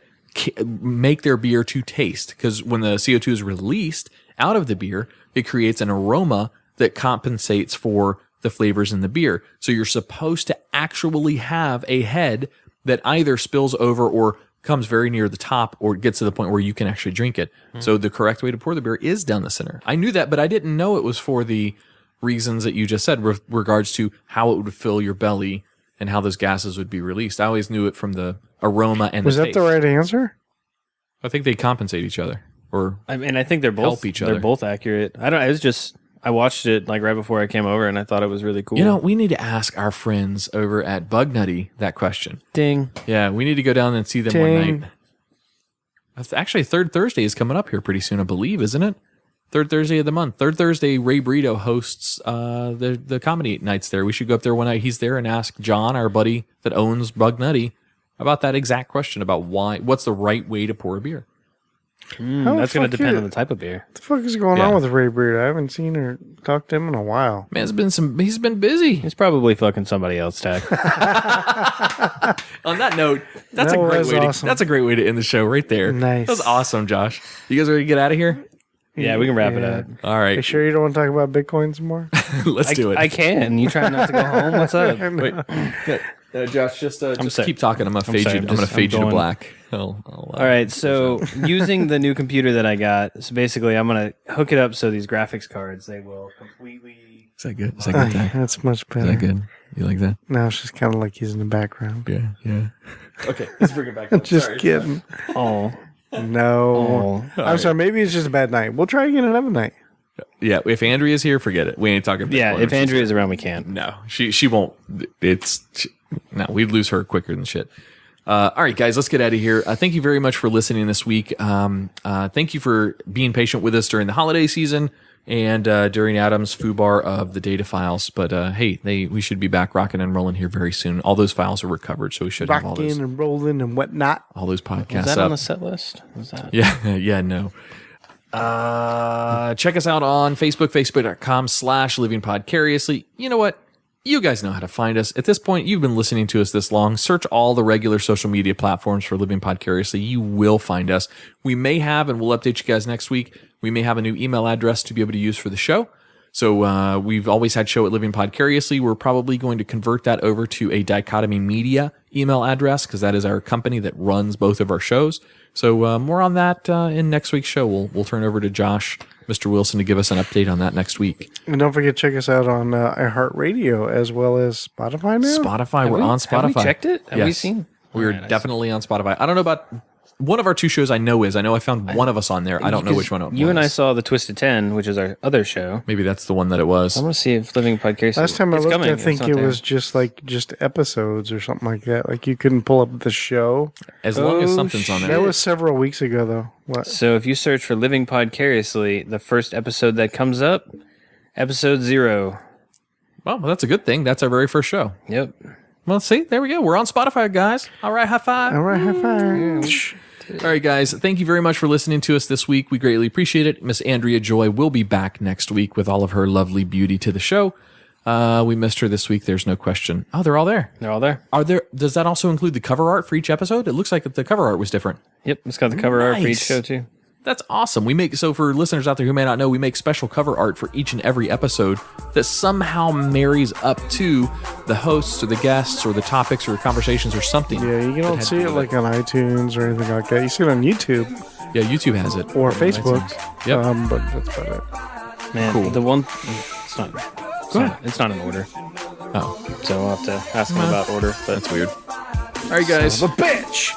make their beer to taste. Because when the CO2 is released out of the beer, it creates an aroma that compensates for the flavors in the beer. So you're supposed to actually have a head that either spills over or comes very near the top or gets to the point where you can actually drink it. So the correct way to pour the beer is down the center. I knew that, but I didn't know it was for the reasons that you just said with regards to how it would fill your belly and how those gases would be released. I always knew it from the aroma and Was the that taste. the right answer? I think they compensate each other, or I mean, I think they're both help each other. They're both accurate. I watched it like right before I came over, and I thought it was really cool. You know, we need to ask our friends over at Bug Nutty that question. Ding. Yeah, we need to go down and see them one night. Actually, Third Thursday is coming up here pretty soon, I believe, isn't it? Third Thursday of the month. Third Thursday, Ray Burrito hosts the comedy nights there. We should go up there one night. He's there and ask John, our buddy that owns Bug Nutty, about that exact question about what's the right way to pour a beer. That's going to depend on the type of beer. What the fuck is going on with Ray Burrito? I haven't seen or talked to him in a while. Man, he's been busy. He's probably fucking somebody else, Tach. On that note, that's a great way to end the show right there. Nice. That was awesome, Josh. You guys ready to get out of here? Yeah, we can wrap it up. All right. You sure you don't want to talk about Bitcoin some more? Let's do it. I can. You trying not to go home? What's up? Wait, Josh, just sorry. keep talking. I'm gonna fade you. I'm gonna fade you to black. All right. So using the new computer that I got, so basically I'm gonna hook it up so these graphics cards they will completely. Is that good? Is that good? Tach? That's much better. Is that good? You like that? Now it's just kind of like he's in the background. Yeah. Okay, let's bring it back up. Just kidding. Oh. No. I'm sorry. Maybe it's just a bad night. We'll try again another night. Yeah, if Andrea's here, forget it. We ain't talking. Yeah, if Andrea's around, we can't. No, she won't. No, we'd lose her quicker than shit. All right, guys, let's get out of here. Thank you very much for listening this week. Thank you for being patient with us during the holiday season and during Adam's foobar of the data files. But hey, we should be back rocking and rolling here very soon. All those files are recovered, so we should have all those. Rocking and rolling and whatnot. All those podcasts. Was that on the set list? Was that? Yeah, no. Check us out on Facebook, facebook.com/livingpodcariously. You know what? You guys know how to find us. At this point, you've been listening to us this long. Search all the regular social media platforms for Living Podcariously. You will find us. We may have, and we'll update you guys next week, we may have a new email address to be able to use for the show. So we've always had show at Living Podcariously. We're probably going to convert that over to a Dichotomy Media email address because that is our company that runs both of our shows. So more on that in next week's show. We'll turn over to Josh, Mr. Wilson, to give us an update on that next week. And don't forget to check us out on iHeartRadio as well as Spotify now. Spotify. We're on Spotify. Have we checked it? Have we Yes. seen? We're definitely on Spotify. I don't know about one of our two shows. I know I found one of us on there. I don't know which one it was. You and I saw the Twisted 10, which is our other show. Maybe that's the one that it was. I want to see if Living Podcast. Last time I looked, coming. I think It's it not was just episodes or something like that. Like you couldn't pull up the show. As long as something's on there. That was several weeks ago, though. there. So if you search for Living Podcariously, the first episode that comes up, episode 0. Well, that's a good thing. That's our very first show. Yep. Well, see, there we go. We're on Spotify, guys. All right, high five. All right, high five. All right, guys. Thank you very much for listening to us this week. We greatly appreciate it. Miss Andrea Joy will be back next week with all of her lovely beauty to the show. We missed her this week. There's no question. Oh, they're all there. They're all there. Does that also include the cover art for each episode? It looks like the cover art was different. Yep, it's got the cover art for each Nice. show too. That's awesome. So for listeners out there who may not know, we make special cover art for each and every episode that somehow marries up to the hosts or the guests or the topics or conversations or something. Yeah, you don't see it like on iTunes or anything like that. You see it on YouTube. Yeah, YouTube has it. Or Facebook. Yep. But that's about it. Man, Cool. the one it's not in order. Oh, So I'll have to ask him about order. But that's weird. All right, guys. The bitch.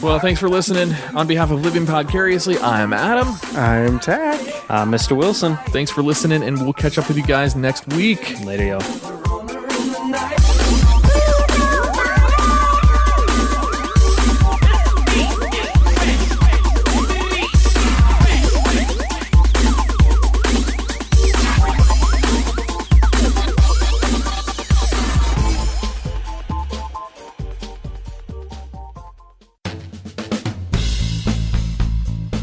Well, thanks for listening. On behalf of Living Podcariously, I'm Adam. I'm Tach. Mr. Wilson. Thanks for listening, and we'll catch up with you guys next week. Later, y'all.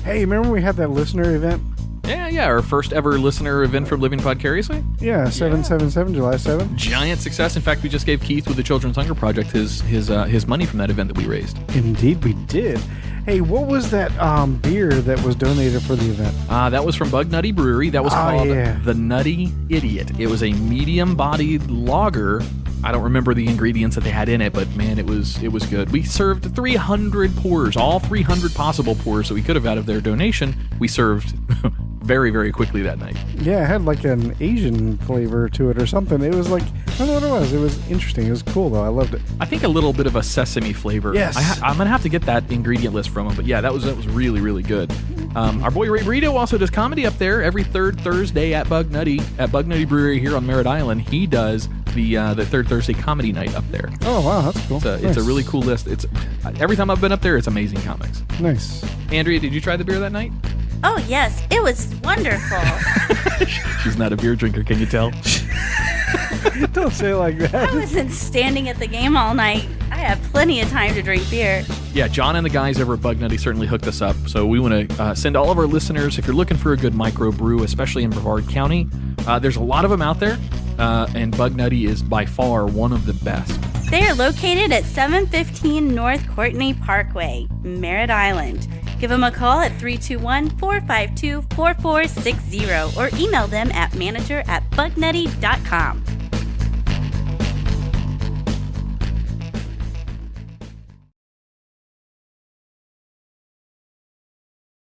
Hey, remember we had that listener event? Yeah. Our first ever listener event for Living Podcariously. Yeah, 7/7/7, July 7th. Giant success. In fact, we just gave Keith with the Children's Hunger Project his money from that event that we raised. Indeed, we did. Hey, what was that beer that was donated for the event? That was from Bug Nutty Brewery. That was called the Nutty Idiot. It was a medium-bodied lager. I don't remember the ingredients that they had in it, but man, it was good. We served 300 pours, all 300 possible pours that we could have out of their donation. We served very, very quickly that night. Yeah, it had like an Asian flavor to it or something. It was like, I don't know what it was. It was interesting. It was cool though. I loved it. I think a little bit of a sesame flavor. Yes. I'm gonna have to get that ingredient list from him. But yeah, that was really, really good. Our boy Ray Burrito also does comedy up there every third Thursday at Bug Nutty Brewery here on Merritt Island. He does the third Thursday comedy night up there. Oh wow, that's cool. It's a really cool list. It's every time I've been up there, it's amazing comics. Nice. Andrea, did you try the beer that night? Oh, yes. It was wonderful. She's not a beer drinker, can you tell? Don't say it like that. I wasn't standing at the game all night. I had plenty of time to drink beer. Yeah, John and the guys over at Bug Nutty certainly hooked us up. So we want to send all of our listeners, if you're looking for a good microbrew, especially in Brevard County, there's a lot of them out there, and Bug Nutty is by far one of the best. They are located at 715 North Courtney Parkway, Merritt Island. Give them a call at 321-452-4460 or email them at manager@bugnutty.com.